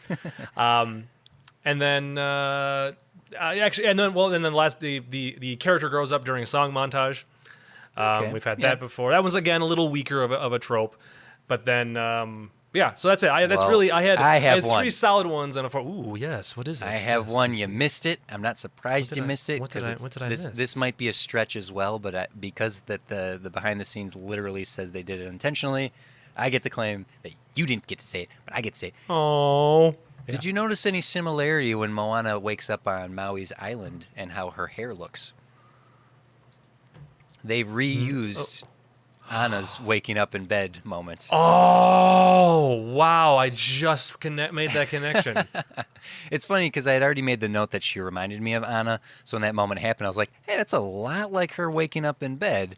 Speaker 2: And then the character grows up during a song montage.
Speaker 1: Okay.
Speaker 2: We've had that before. That was again a little weaker of a trope, but then so that's it. I had
Speaker 1: one.
Speaker 2: 3 solid ones and a 4. Ooh, yes. What is it?
Speaker 1: I have
Speaker 2: Yes,
Speaker 1: one.
Speaker 2: TC.
Speaker 1: You missed it. I'm not surprised you missed it.
Speaker 2: What did I miss?
Speaker 1: This might be a stretch as well, but because the behind the scenes literally says they did it intentionally, I get to claim that you didn't get to say it, but I get to say it.
Speaker 2: Oh.
Speaker 1: Did you notice any similarity when Moana wakes up on Maui's island and how her hair looks? They've reused Anna's waking up in bed moment.
Speaker 2: Oh, wow. I just made that connection.
Speaker 1: It's funny because I had already made the note that she reminded me of Anna. So when that moment happened, I was like, hey, that's a lot like her waking up in bed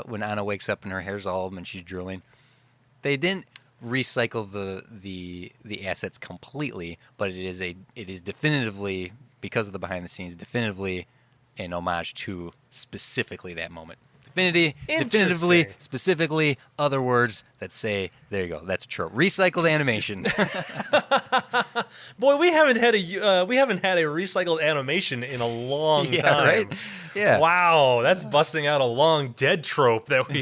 Speaker 1: when Anna wakes up and her hair's all and she's drooling. They didn't recycle the assets completely, but it is definitively, because of the behind the scenes, definitively an homage to specifically that moment. Definitively, specifically, other words that say, there you go, that's a trope. Recycled animation.
Speaker 2: Boy, we haven't had a recycled animation in a long time.
Speaker 1: Right? Yeah.
Speaker 2: Wow, that's busting out a long dead trope that we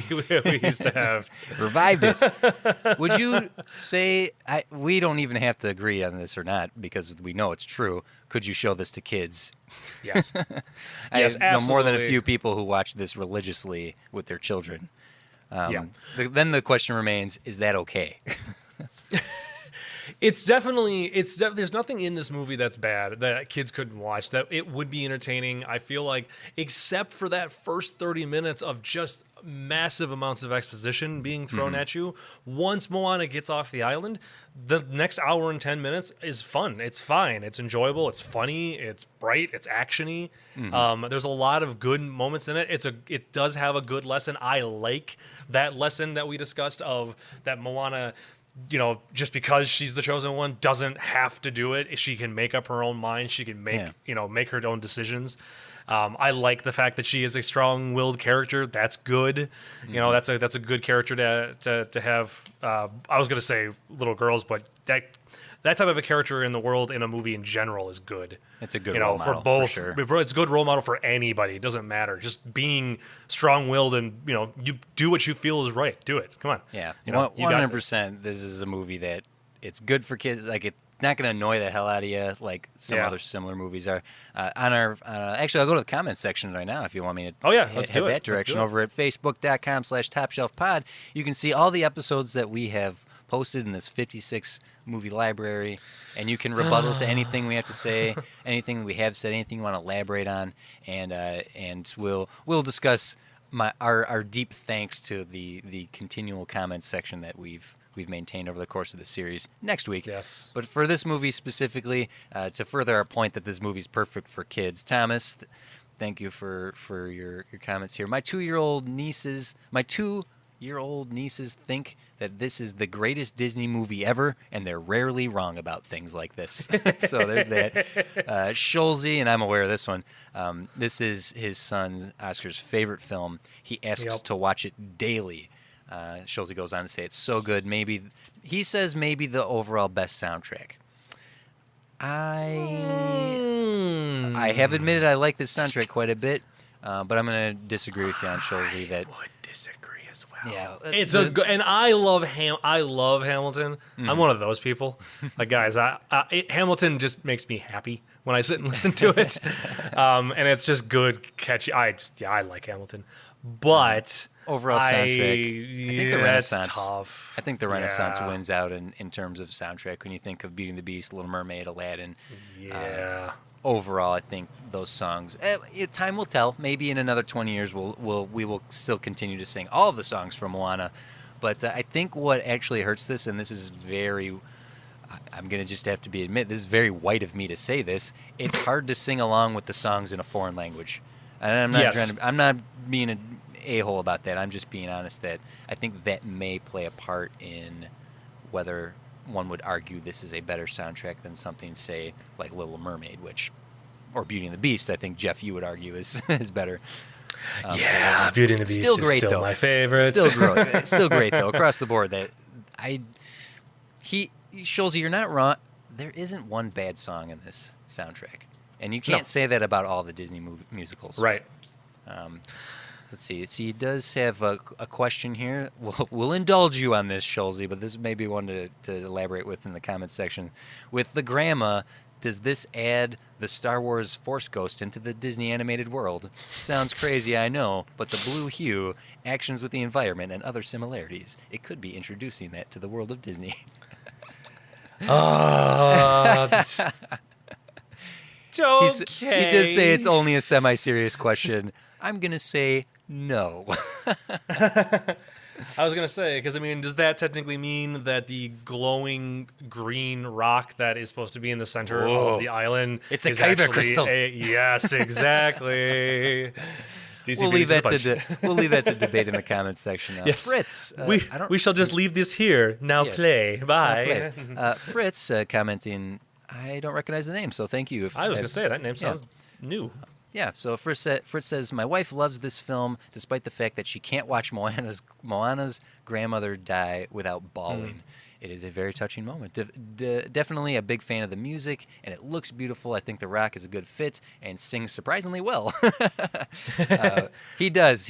Speaker 2: used to have.
Speaker 1: Revived it. Would you say, we don't even have to agree on this or not because we know it's true. Could you show this to kids?
Speaker 2: Yes.
Speaker 1: I know more than a
Speaker 2: absolutely.
Speaker 1: few people who watch this religiously with their children.
Speaker 2: Yeah.
Speaker 1: Then the question remains, is that okay?
Speaker 2: There's nothing in this movie that's bad that kids couldn't watch. That it would be entertaining. I feel like, except for that first 30 minutes of just massive amounts of exposition being thrown at you. Once Moana gets off the island, the next hour and 10 minutes is fun. It's fine. It's enjoyable. It's funny. It's bright. It's actiony. There's a lot of good moments in it. It does have a good lesson. I like that lesson that we discussed of that Moana, just because she's the chosen one, doesn't have to do it. She can make up her own mind. She can make her own decisions. I like the fact that she is a strong-willed character. That's good. That's a good character to have. I was going to say little girls, but that type of a character in the world, in a movie in general, is good.
Speaker 1: It's a good role model,
Speaker 2: for both.
Speaker 1: For sure.
Speaker 2: It's a good role model for anybody. It doesn't matter. Just being strong-willed and you do what you feel is right. Do it. Come on.
Speaker 1: Yeah, 100%. This is a movie that it's good for kids. Like, it's not going to annoy the hell out of you like some other similar movies are. Actually, I'll go to the comments section right now if you want me to.
Speaker 2: Let's
Speaker 1: head
Speaker 2: do
Speaker 1: that direction. Over at facebook.com/topshelfpod. You can see all the episodes that we have posted in this 56 movie library, and you can rebuttal to anything we have to say, anything we have said, anything you want to elaborate on, and we'll discuss our deep thanks to the continual comments section that we've maintained over the course of the series next week.
Speaker 2: Yes.
Speaker 1: But for this movie specifically, to further our point that this movie's perfect for kids, Thomas, thank you for your comments here. My two-year-old nieces think that this is the greatest Disney movie ever, and they're rarely wrong about things like this. So there's that. Scholzy, and I'm aware of this one, this is his son Oscar's favorite film. He asks to watch it daily. Scholzy goes on to say it's so good. He says maybe the overall best soundtrack. I have admitted I like this soundtrack quite a bit, but I'm going to disagree with you on Scholzy.
Speaker 2: I would disagree as well.
Speaker 1: Yeah,
Speaker 2: it's and I love Hamilton. I'm one of those people. Like, guys, Hamilton just makes me happy when I sit and listen to it, and it's just good, catchy. I like Hamilton, but.
Speaker 1: Overall soundtrack, I think the Renaissance.
Speaker 2: Tough.
Speaker 1: I think the Renaissance wins out in terms of soundtrack. When you think of Beauty and the Beast, Little Mermaid, Aladdin, overall, I think those songs. Time will tell. Maybe in another 20 years, we will still continue to sing all of the songs from Moana. But I think what actually hurts this, and this is very. I'm going to just have to admit, this is very white of me to say this. It's hard to sing along with the songs in a foreign language. And I'm not being an a-hole about that. I'm just being honest that I think that may play a part in whether one would argue this is a better soundtrack than something, say, like Little Mermaid, or Beauty and the Beast. I think, Jeff, you would argue is better.
Speaker 2: Beauty and the Beast
Speaker 1: still great,
Speaker 2: is still
Speaker 1: though.
Speaker 2: My favorite.
Speaker 1: Still great, though, across the board. Scholzy, you're not wrong. There isn't one bad song in this soundtrack. And you can't say that about all the Disney musicals.
Speaker 2: Right.
Speaker 1: Let's see. He does have a question here. We'll indulge you on this, Scholzy, but this may be one to elaborate with in the comments section. With the grandma, does this add the Star Wars Force Ghost into the Disney animated world? Sounds crazy, I know, but the blue hue, actions with the environment, and other similarities. It could be introducing that to the world of Disney.
Speaker 2: Okay.
Speaker 1: He did say it's only a semi-serious question. I'm going to say no.
Speaker 2: I was going to say, because, does that technically mean that the glowing green rock that is supposed to be in the center of the island
Speaker 1: it's a
Speaker 2: is
Speaker 1: kyber
Speaker 2: actually
Speaker 1: crystal?
Speaker 2: Yes, exactly.
Speaker 1: We'll leave that to debate in the comments section.
Speaker 2: Yes.
Speaker 1: Fritz,
Speaker 2: we shall just leave this here. Now play. Bye.
Speaker 1: Fritz commenting, I don't recognize the name, so thank you.
Speaker 2: I was going to say, that name sounds new.
Speaker 1: Yeah, so Fritz says, my wife loves this film despite the fact that she can't watch Moana's grandmother die without bawling. It is a very touching moment. Definitely a big fan of the music, and it looks beautiful. I think The Rock is a good fit and sings surprisingly well. He does.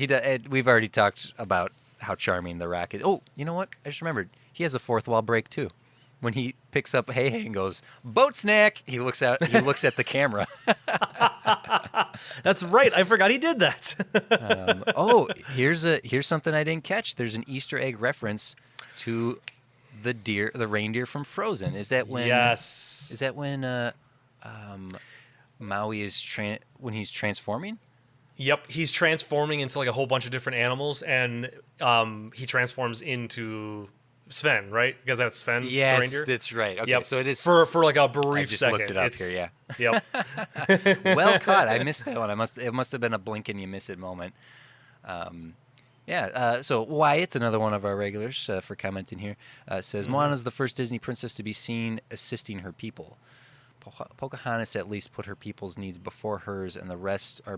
Speaker 1: We've already talked about how charming The Rock is. Oh, you know what? I just remembered. He has a fourth wall break, too. When he picks up Hey and goes, boat snack, he looks at the camera.
Speaker 2: That's right. I forgot he did that.
Speaker 1: Here's something I didn't catch. There's an Easter egg reference to the reindeer from Frozen. Is that when?
Speaker 2: Yes.
Speaker 1: Is that when Maui is when he's transforming?
Speaker 2: Yep, he's transforming into like a whole bunch of different animals, and he transforms into Sven, right? Because that's Sven, the
Speaker 1: Yes,
Speaker 2: reindeer.
Speaker 1: that's right. Okay,
Speaker 2: Yep.
Speaker 1: so it is
Speaker 2: for like a
Speaker 1: I
Speaker 2: brief
Speaker 1: just
Speaker 2: second.
Speaker 1: looked it up here. Yeah.
Speaker 2: Yep.
Speaker 1: Well caught. I missed that one. It must have been a blink and you miss it moment. So Wyatt's another one of our regulars for commenting here. Says Moana's the first Disney princess to be seen assisting her people. Pocahontas at least put her people's needs before hers, and the rest are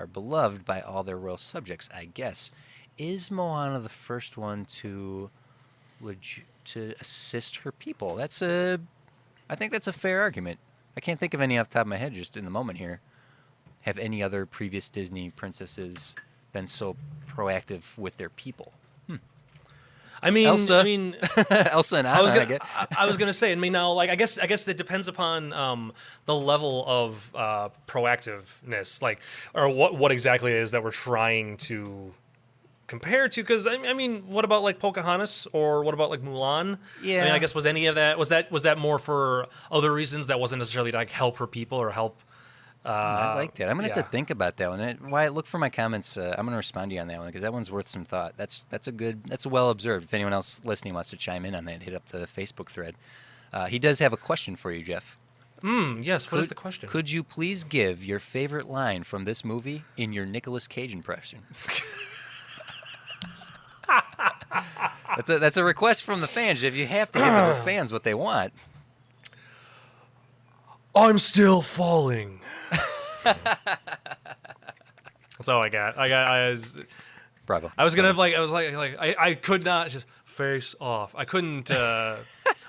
Speaker 1: beloved by all their royal subjects, I guess. Is Moana the first one to assist her people? I think that's a fair argument. I can't think of any off the top of my head just in the moment here. Have any other previous Disney princesses been so proactive with their people?
Speaker 2: I mean,
Speaker 1: Elsa. Elsa and Anna.
Speaker 2: I was gonna say. I mean, now, like, I guess it depends upon the level of proactiveness, like, or what exactly it is that we're trying to compare to. Because I mean, what about like Pocahontas, or what about like Mulan?
Speaker 1: Yeah.
Speaker 2: I mean, I guess was any of that was that more for other reasons that wasn't necessarily to like help her people or help.
Speaker 1: I like that. I'm gonna have
Speaker 2: yeah.
Speaker 1: to think about that one. Wyatt, look for my comments. I'm gonna respond to you on that one because that one's worth some thought. That's well observed. If anyone else listening wants to chime in on that, hit up the Facebook thread. He does have a question for you, Jeff.
Speaker 2: Yes. What is the question?
Speaker 1: Could you please give your favorite line from this movie in your Nicolas Cage impression? That's a request from the fans. If you have to give the fans what they want.
Speaker 2: I'm still falling. That's all I got.
Speaker 1: Bravo.
Speaker 2: I was gonna I could not just face off. I couldn't. Oh,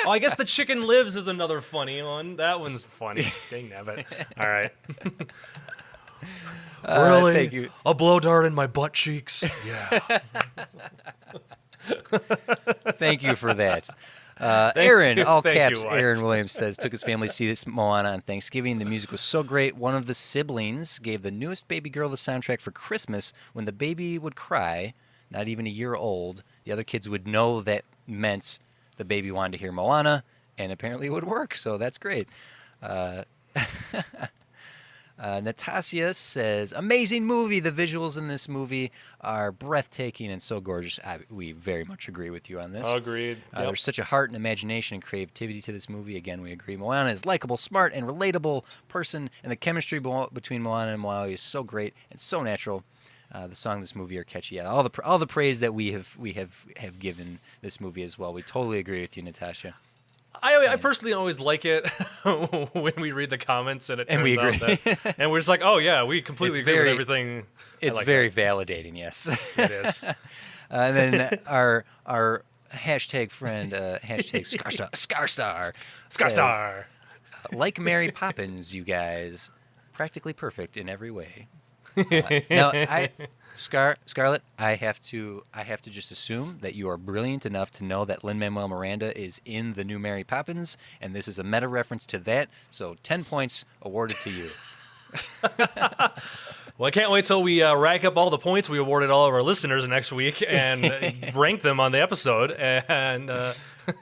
Speaker 2: I guess the chicken lives is another funny one. That one's funny. Dang nabbit. All right. Really?
Speaker 1: Thank you.
Speaker 2: A blow dart in my butt cheeks. Yeah.
Speaker 1: Thank you for that. Aaron, all
Speaker 2: Thank
Speaker 1: caps,
Speaker 2: you, Wyatt.
Speaker 1: Aaron Williams says, took his family to see this Moana on Thanksgiving. The music was so great. One of the siblings gave the newest baby girl the soundtrack for Christmas. When the baby would cry, not even a year old, the other kids would know that meant the baby wanted to hear Moana, and apparently it would work, so that's great. Natasha says, amazing movie. The visuals in this movie are breathtaking and so gorgeous. We very much agree with you on this.
Speaker 2: Agreed.
Speaker 1: There's such a heart and imagination and creativity to this movie. Again, we agree. Moana is likable, smart, and relatable person, and the chemistry between Moana and Maui is so great and so natural. The songs in this movie are catchy. Yeah, all the praise that we have given this movie as well. We totally agree with you, Natasha.
Speaker 2: I personally always like it when we read the comments and it turns
Speaker 1: And we agree.
Speaker 2: out that, and we're just like, oh yeah, we completely agree with everything.
Speaker 1: It's very validating, yes.
Speaker 2: It is.
Speaker 1: And then our hashtag friend, hashtag Scarstar,
Speaker 2: Scarstar.
Speaker 1: like Mary Poppins, you guys, practically perfect in every way. Now, Scarlett, I have to just assume that you are brilliant enough to know that Lin-Manuel Miranda is in the new Mary Poppins, and this is a meta reference to that. So 10 points awarded to you.
Speaker 2: Well, I can't wait till we rack up all the points we awarded all of our listeners next week and rank them on the episode. And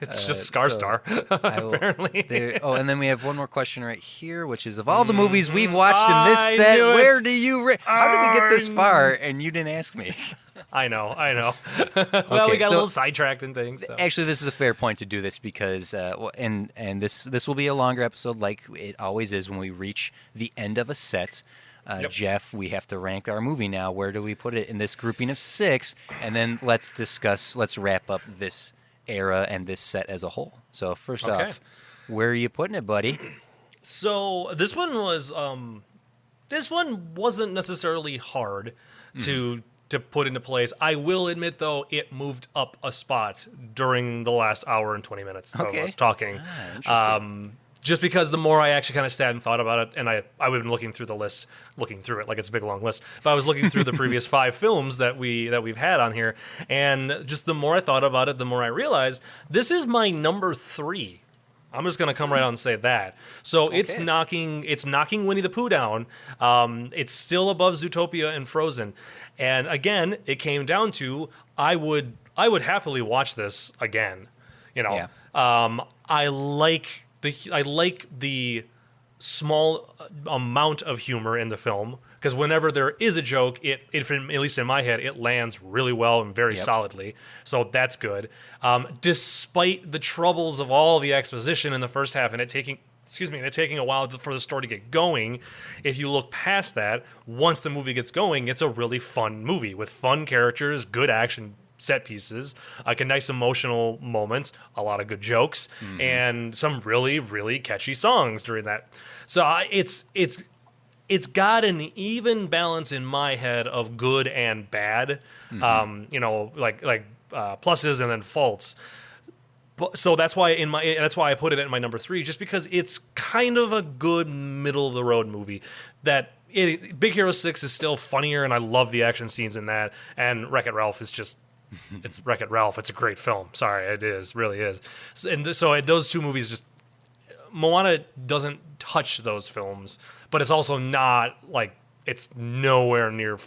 Speaker 2: it's just Scarstar, apparently.
Speaker 1: And then we have one more question right here, which is, of all the movies we've watched in this set, where do you how did we get this far and you didn't ask me?
Speaker 2: I know. Well, we got a little sidetracked and things. So.
Speaker 1: Actually, this is a fair point to do this because, and this will be a longer episode, like it always is when we reach the end of a set.
Speaker 2: Yep.
Speaker 1: Jeff, we have to rank our movie now. Where do we put it in this grouping of 6? And then let's wrap up this era and this set as a whole. So first off, where are you putting it, buddy?
Speaker 2: So this one wasn't necessarily hard to put into place. I will admit, though, it moved up a spot during the last hour and 20 minutes of us talking. Just because the more I actually kind of sat and thought about it, and I've been looking through it like it's a big long list, but I was looking through the previous 5 films that we've had on here, and just the more I thought about it, the more I realized this is my number 3. I'm just gonna come right out and say that. So it's knocking Winnie the Pooh down. It's still above Zootopia and Frozen, and again, it came down to I would happily watch this again. You know,
Speaker 1: Yeah.
Speaker 2: I like the small amount of humor in the film because whenever there is a joke, at least in my head, it lands really well and very
Speaker 1: Yep.
Speaker 2: solidly. So that's good. Despite the troubles of all the exposition in the first half and it taking. Excuse me, and it taking a while for the story to get going. If you look past that, once the movie gets going, it's a really fun movie with fun characters, good action set pieces, like a nice emotional moments, a lot of good jokes,
Speaker 1: Mm-hmm.
Speaker 2: and some really really catchy songs during that. So it's got an even balance in my head of good and bad,
Speaker 1: Mm-hmm.
Speaker 2: pluses and then faults. But, so that's why I put it in my number three, just because it's kind of a good middle of the road movie. Big Hero 6 is still funnier, and I love the action scenes in that. And Wreck-It Ralph is just it's Wreck-It Ralph. It's a great film. Sorry, it is, really is. So those two movies just Moana doesn't touch those films, but it's also not like it's nowhere near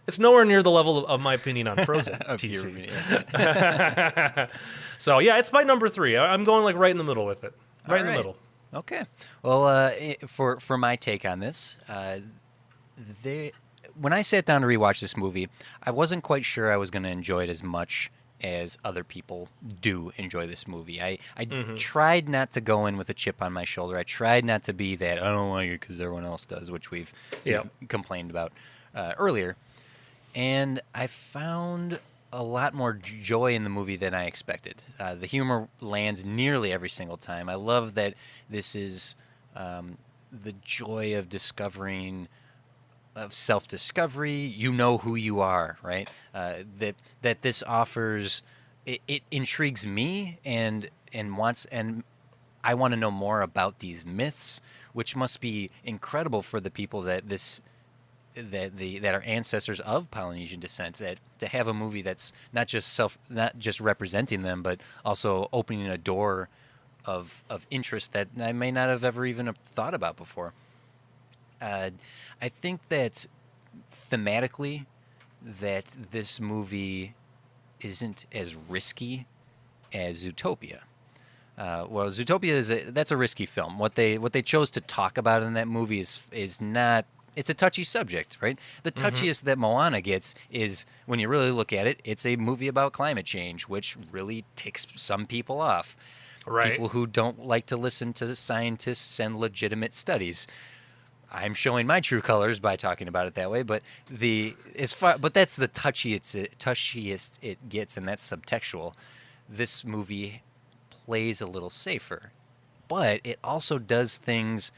Speaker 2: the level of my opinion on Frozen.
Speaker 1: Of your,
Speaker 2: TC.
Speaker 1: yeah.
Speaker 2: So yeah, it's my number three. I'm going like right in the middle with it. Right
Speaker 1: All
Speaker 2: in the
Speaker 1: right.
Speaker 2: middle.
Speaker 1: Okay. Well, for my take on this, they when I sat down to rewatch this movie, I wasn't quite sure I was going to enjoy it as much as other people do enjoy this movie. I tried not to go in with a chip on my shoulder. I tried not to be that I don't like it because everyone else does, which we've complained about earlier. And I found a lot more joy in the movie than I expected. The humor lands nearly every single time. I love that this is the joy of discovering, of self-discovery. You know who you are, right? That this offers. It intrigues me and I want to know more about these myths, which must be incredible for the people that are ancestors of Polynesian descent, that to have a movie that's not just representing them, but also opening a door of interest that I may not have ever even thought about before. I think that thematically, that this movie isn't as risky as Zootopia. Well, Zootopia that's a risky film. What they chose to talk about in that movie is not. It's a touchy subject, right? The touchiest that Moana gets is, when you really look at it, it's a movie about climate change, which really ticks some people off.
Speaker 2: Right.
Speaker 1: People who don't like to listen to scientists and legitimate studies. I'm showing my true colors by talking about it that way, but that's the touchiest it gets, and that's subtextual. This movie plays a little safer, but it also does things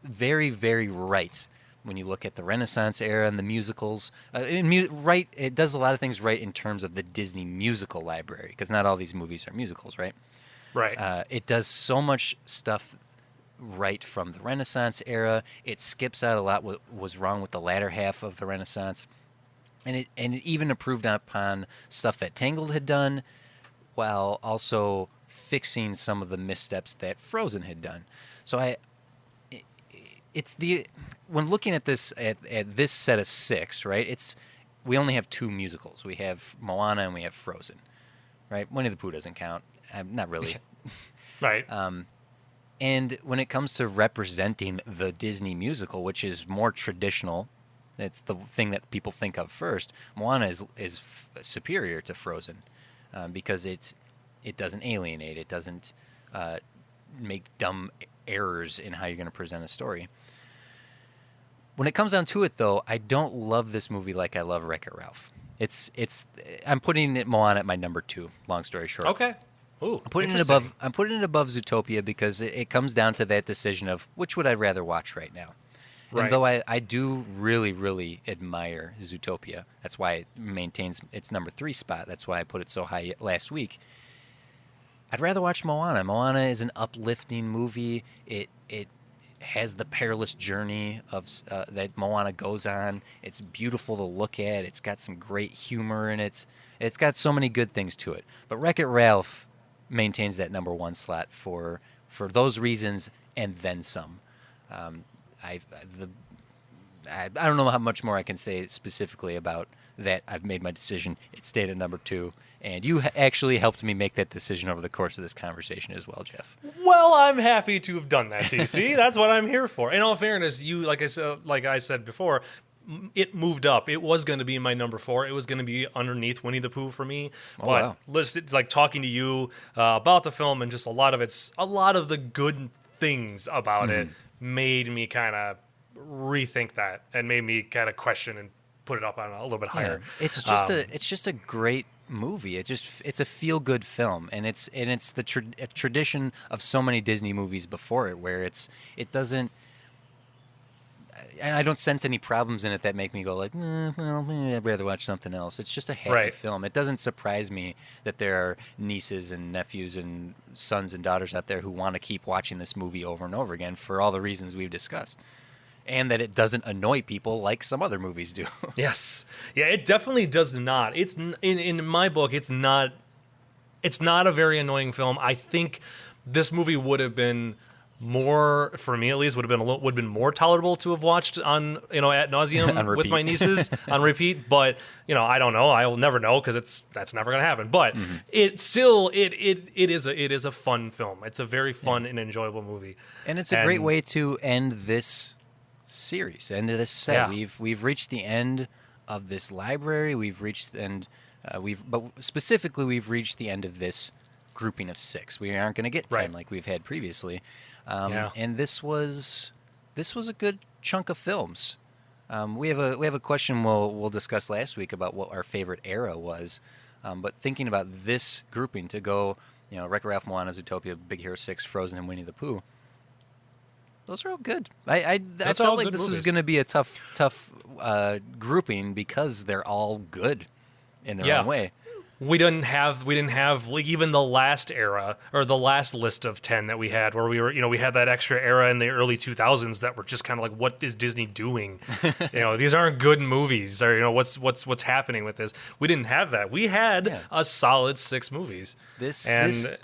Speaker 1: very, very right. When you look at the Renaissance era and the musicals, right, it does a lot of things right in terms of the Disney musical library, because not all these movies are musicals, right?
Speaker 2: Right.
Speaker 1: It does so much stuff right from the Renaissance era. It skips out a lot what was wrong with the latter half of the Renaissance, and it even improved upon stuff that Tangled had done, while also fixing some of the missteps that Frozen had done. So it's when looking at this at this set of six, right? We only have two musicals. We have Moana and we have Frozen, right? Winnie the Pooh doesn't count. Not really.
Speaker 2: Right.
Speaker 1: And when it comes to representing the Disney musical, which is more traditional, it's the thing that people think of first. Moana is superior to Frozen because it doesn't alienate. It doesn't make dumb errors in how you're going to present a story. When it comes down to it, though, I don't love this movie like I love Wreck-It Ralph. I'm putting Moana at my number 2. Long story short.
Speaker 2: Okay. Ooh,
Speaker 1: I'm putting it above Zootopia because it comes down to that decision of which would I rather watch right now.
Speaker 2: Right.
Speaker 1: And though I do really, really admire Zootopia, that's why it maintains its number 3 spot. That's why I put it so high last week. I'd rather watch Moana. Moana is an uplifting movie. It has the perilous journey of that Moana goes on. It's beautiful to look at. It's got some great humor in it. It's got so many good things to it. But Wreck-It Ralph maintains that number 1 slot for those reasons and then some. I don't know how much more I can say specifically about that. I've made my decision. It stayed at number 2, And you actually helped me make that decision over the course of this conversation as well, Jeff.
Speaker 2: Well, I'm happy to have done that, TC. That's what I'm here for. In all fairness, you, like I said before, it moved up. It was going to be my number 4. It was going to be underneath Winnie the Pooh for me.
Speaker 1: Oh,
Speaker 2: But
Speaker 1: wow.
Speaker 2: listed, like talking to you about the film and just a lot of the good things about it made me kind of rethink that and made me kind of question and put it up on a little bit higher.
Speaker 1: It's just a great movie. It's a feel good film, and it's the tradition of so many Disney movies before it, where it doesn't. And I don't sense any problems in it that make me go like, I'd rather watch something else. It's just a happy film. It doesn't surprise me that there are nieces and nephews and sons and daughters out there who want to keep watching this movie over and over again for all the reasons we've discussed. And that it doesn't annoy people like some other movies do.
Speaker 2: Yes. Yeah, it definitely does not. It's in my book, it's not a very annoying film. I think this movie would have been more, for me at least, would have been more tolerable to have watched on, ad nauseum with my nieces on repeat. But I don't know. I will never know because that's never going to happen. But it is a fun film. It's a very fun and enjoyable movie,
Speaker 1: and it's a great way to end this series, end of this set.
Speaker 2: Yeah.
Speaker 1: We've reached the end of this library. But specifically we've reached the end of this grouping of 6. We aren't going to get 10 like we've had previously. And this was a good chunk of films. We have a question we'll discuss last week about what our favorite era was. But thinking about this grouping to go, Wreck-It Ralph, Moana, Zootopia, Big Hero 6, Frozen, and Winnie the Pooh. Those are all good. I felt like this was going to be a tough grouping because they're all good in their own way.
Speaker 2: We didn't have like even the last era or the last list of 10 that we had where we had that extra era in the early 2000s that were just kind of like, what is Disney doing? These aren't good movies, or what's happening with this. We didn't have that. We had a solid 6 movies.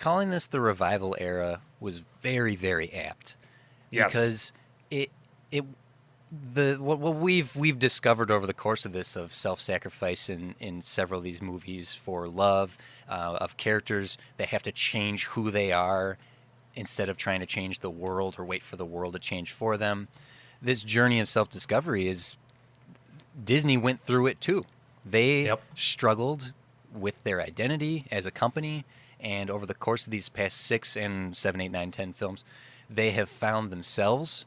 Speaker 1: Calling this the revival era was very, very apt.
Speaker 2: Yes.
Speaker 1: Because what we've discovered over the course of this, of self-sacrifice in several of these movies for love, of characters that have to change who they are instead of trying to change the world or wait for the world to change for them. This journey of self-discovery Disney went through it too. They struggled with their identity as a company, and over the course of these past 6 and 7, 8, 9, 10 films, they have found themselves.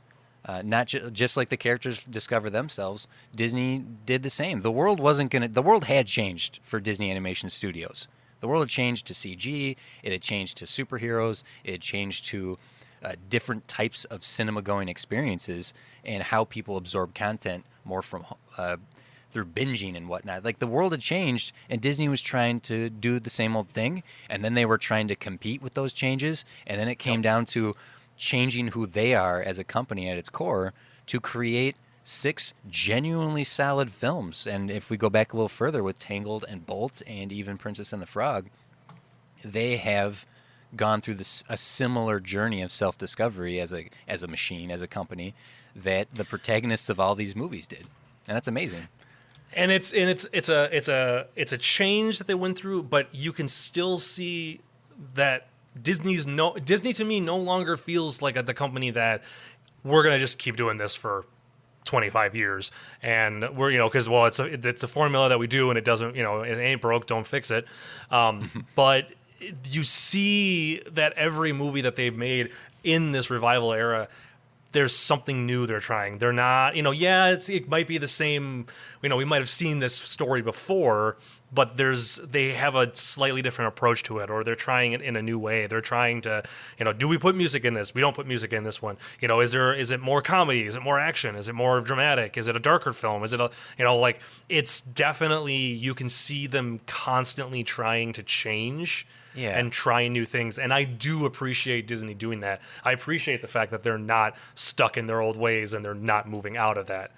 Speaker 1: Not just like the characters discover themselves, Disney did the same. The world had changed for Disney Animation Studios. The world had changed to CG. It had changed to superheroes. It had changed to different types of cinema-going experiences and how people absorb content more from through binging and whatnot. Like, the world had changed, and Disney was trying to do the same old thing, and then they were trying to compete with those changes, and then it came down to changing who they are as a company at its core to create 6 genuinely solid films. And if we go back a little further with Tangled and Bolt and even Princess and the Frog, they have gone through a similar journey of self-discovery as a machine, as a company, that the protagonists of all these movies did. And that's amazing.
Speaker 2: And it's a change that they went through, but you can still see that Disney to me no longer feels like the company that we're gonna just keep doing this for 25 years, and we're because it's a formula that we do, and it doesn't it ain't broke, don't fix it. But you see that every movie that they've made in this revival era, there's something new they're trying. They're not it might be the same. We might have seen this story before, but they have a slightly different approach to it, or they're trying it in a new way. They're trying to, do we put music in this? We don't put music in this one. Is it more comedy? Is it more action? Is it more dramatic? Is it a darker film? Is it it's definitely, you can see them constantly trying to change and trying new things. And I do appreciate Disney doing that. I appreciate the fact that they're not stuck in their old ways and they're not moving out of that.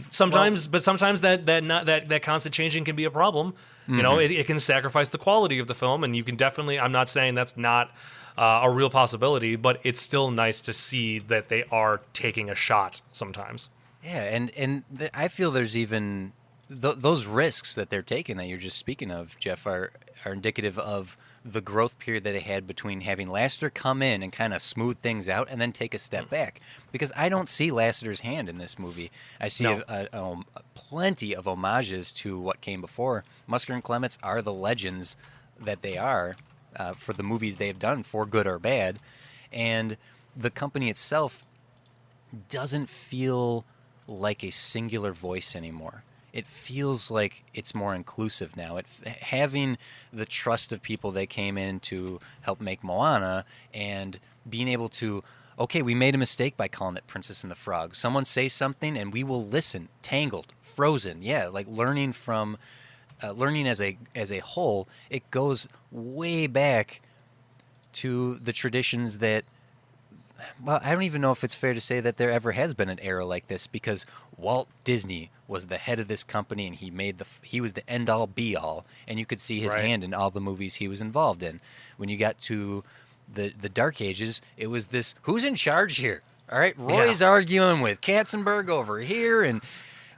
Speaker 2: Sometimes that constant changing can be a problem. It can sacrifice the quality of the film, and you can definitely. I'm not saying that's not a real possibility, but it's still nice to see that they are taking a shot sometimes.
Speaker 1: Yeah, and I feel there's even those risks that they're taking that you're just speaking of, Jeff, are indicative of the growth period that they had between having Lasseter come in and kind of smooth things out and then take a step back. Because I don't see Lasseter's hand in this movie. I see
Speaker 2: No.
Speaker 1: plenty of homages to what came before. Musker and Clements are the legends that they are for the movies they've done, for good or bad. And the company itself doesn't feel like a singular voice anymore. It feels like it's more inclusive now. Having the trust of people that came in to help make Moana and being able to, okay, we made a mistake by calling it Princess and the Frog. Someone say something and we will listen. Tangled, Frozen, yeah, like learning from, learning as a whole. It goes way back to the traditions that. Well, I don't even know if it's fair to say that there ever has been an era like this, because Walt Disney was the head of this company and he was the end all be all, and you could see his
Speaker 2: Right.
Speaker 1: hand in all the movies he was involved in. When you got to the Dark Ages, it was this, who's in charge here? All right, Roy's arguing with Katzenberg over here, and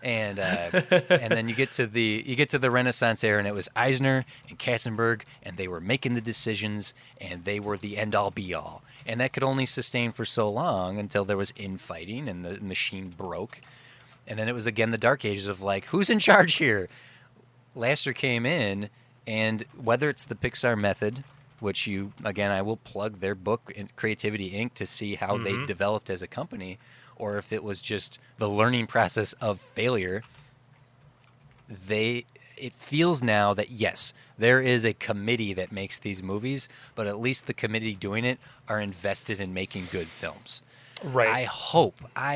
Speaker 1: then you get to the Renaissance era, and it was Eisner and Katzenberg, and they were making the decisions, and they were the end all be all. And that could only sustain for so long until there was infighting and the machine broke. And then it was again the Dark Ages of like, who's in charge here? Lasseter came in, and whether it's the Pixar method, which I will plug their book, Creativity Inc., to see how they developed as a company, or if it was just the learning process of failure, it feels now that, yes, there is a committee that makes these movies, but at least the committee doing it are invested in making good films.
Speaker 2: Right.
Speaker 1: I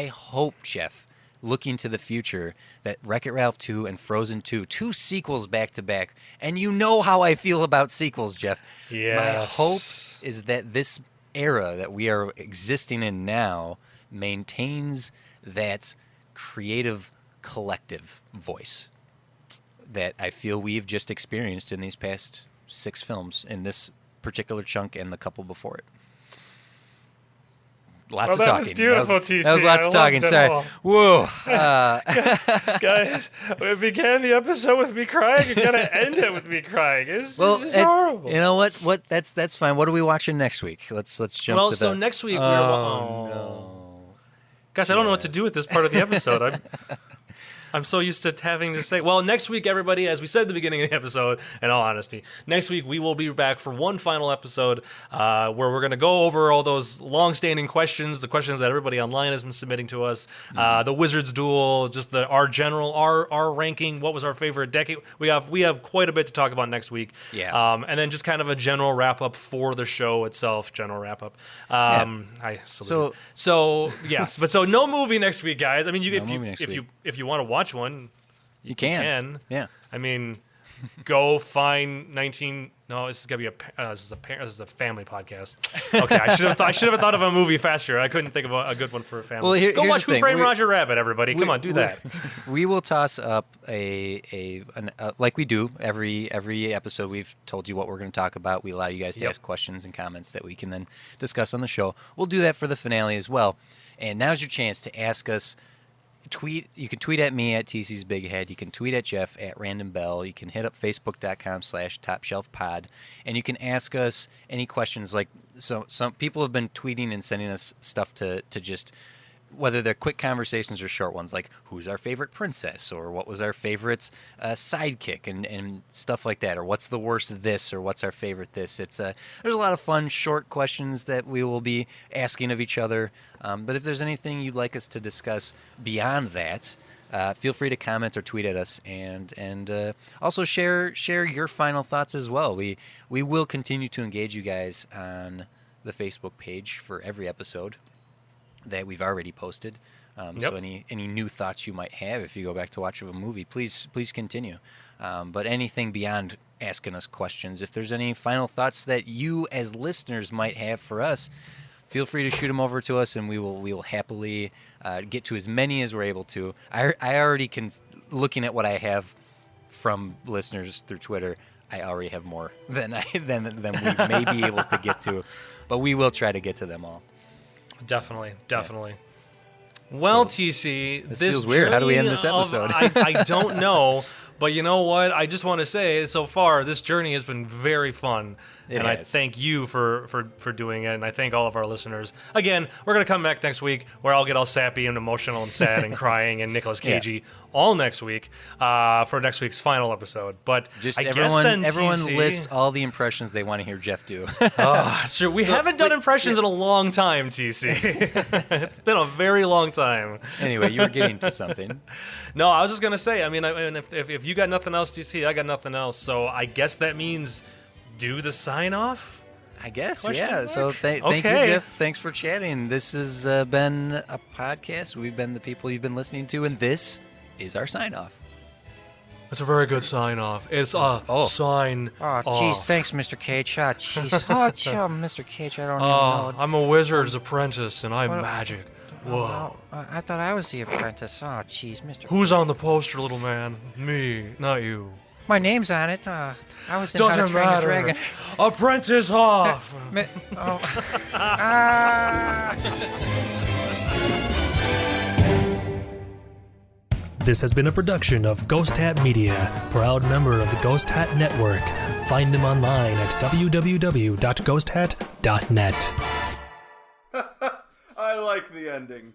Speaker 1: hope, Jeff, looking to the future, that Wreck-It Ralph 2 and Frozen 2, two sequels back to back, and you know how I feel about sequels, Jeff.
Speaker 2: Yes.
Speaker 1: My hope is that this era that we are existing in now maintains that creative collective voice that I feel we've just experienced in these past 6 films, in this particular chunk and the couple before it. Lots of
Speaker 2: that
Speaker 1: talking.
Speaker 2: was beautiful, TC.
Speaker 1: That was lots
Speaker 2: I
Speaker 1: of talking.
Speaker 2: loved
Speaker 1: Sorry.
Speaker 2: them all.
Speaker 1: Whoa.
Speaker 2: Guys, we began the episode with me crying. You gotta end it with me crying. This is
Speaker 1: Ed,
Speaker 2: horrible.
Speaker 1: you know what? That's fine. What are we watching next week? Let's jump
Speaker 2: Well,
Speaker 1: to
Speaker 2: so
Speaker 1: the.
Speaker 2: next week
Speaker 1: No.
Speaker 2: Gosh, I don't know what to do with this part of the episode. I'm so used to having to say, well, next week, everybody, as we said at the beginning of the episode, in all honesty, next week we will be back for one final episode where we're going to go over all those long-standing questions, the questions that everybody online has been submitting to us, the Wizards duel, just our ranking, what was our favorite decade. We have quite a bit to talk about next week.
Speaker 1: Yeah.
Speaker 2: And then just kind of a general wrap-up for the show itself, general wrap-up. So yes, but so no movie next week, guys. I mean, if you want to watch one,
Speaker 1: You can. Yeah.
Speaker 2: I mean, go find 19. No, this is gonna be this is a family podcast. Okay, I should have thought of a movie faster. I couldn't think of a good one for a family.
Speaker 1: Well,
Speaker 2: go
Speaker 1: here's
Speaker 2: watch
Speaker 1: the
Speaker 2: Who
Speaker 1: thing.
Speaker 2: Framed Roger Rabbit, everybody. Come on, do that.
Speaker 1: We will toss up like we do every episode. We've told you what we're going to talk about. We allow you guys to ask questions and comments that we can then discuss on the show. We'll do that for the finale as well. And now's your chance to ask us. You can tweet at me at TC's Big Head. You can tweet at Jeff at Random Bell. You can hit up Facebook.com/TopShelfPod, and you can ask us any questions. Like, so some people have been tweeting and sending us stuff to just, whether they're quick conversations or short ones, like who's our favorite princess, or what was our favorite sidekick, and stuff like that, or what's the worst of this, or what's our favorite this. It's there's a lot of fun short questions that we will be asking of each other. But if there's anything you'd like us to discuss beyond that, feel free to comment or tweet at us, and also share your final thoughts as well. We will continue to engage you guys on the Facebook page for every episode that we've already posted. So any new thoughts you might have if you go back to watch a movie, please continue. But anything beyond asking us questions, if there's any final thoughts that you as listeners might have for us, feel free to shoot them over to us, and we will happily get to as many as we're able to. I already can, looking at what I have from listeners through Twitter, I already have more than we may be able to get to, but we will try to get to them all.
Speaker 2: Definitely. Well, TC,
Speaker 1: this feels weird. How do we end this episode?
Speaker 2: I don't know. But you know what? I just want to say, so far, this journey has been very fun. I thank you for doing it, and I thank all of our listeners. Again, we're going to come back next week where I'll get all sappy and emotional and sad and crying and Nicolas Cagey all next week for next week's final episode. But
Speaker 1: just
Speaker 2: I
Speaker 1: everyone,
Speaker 2: guess then
Speaker 1: everyone
Speaker 2: TC,
Speaker 1: lists all the impressions they want to hear Jeff do.
Speaker 2: That's true. We haven't done impressions in a long time, TC. It's been a very long time.
Speaker 1: Anyway, you were getting to something.
Speaker 2: No, I was just going to say, I mean, if you got nothing else, TC, I got nothing else. So I guess that means do the sign-off?
Speaker 1: I guess,
Speaker 2: Question
Speaker 1: yeah.
Speaker 2: mark?
Speaker 1: So thank you, Jeff. Thanks for chatting. This has been a podcast. We've been the people you've been listening to, and this is our sign-off.
Speaker 2: That's a very good sign-off. It's a sign
Speaker 1: Oh, jeez, thanks, Mr. Cage. Oh, jeez. Oh, Mr. Cage, I don't even know.
Speaker 2: I'm a wizard's apprentice, and I'm magic. Whoa.
Speaker 1: I thought I was the apprentice. Oh, jeez, Mr.
Speaker 2: Who's on the poster, little man? Me, not you.
Speaker 1: My name's on it. I was in How to
Speaker 2: Doesn't
Speaker 1: Train
Speaker 2: matter.
Speaker 1: Your Dragon.
Speaker 2: Apprentice off.
Speaker 3: This has been a production of Ghost Hat Media, proud member of the Ghost Hat Network. Find them online at www.ghosthat.net.
Speaker 4: I like the ending.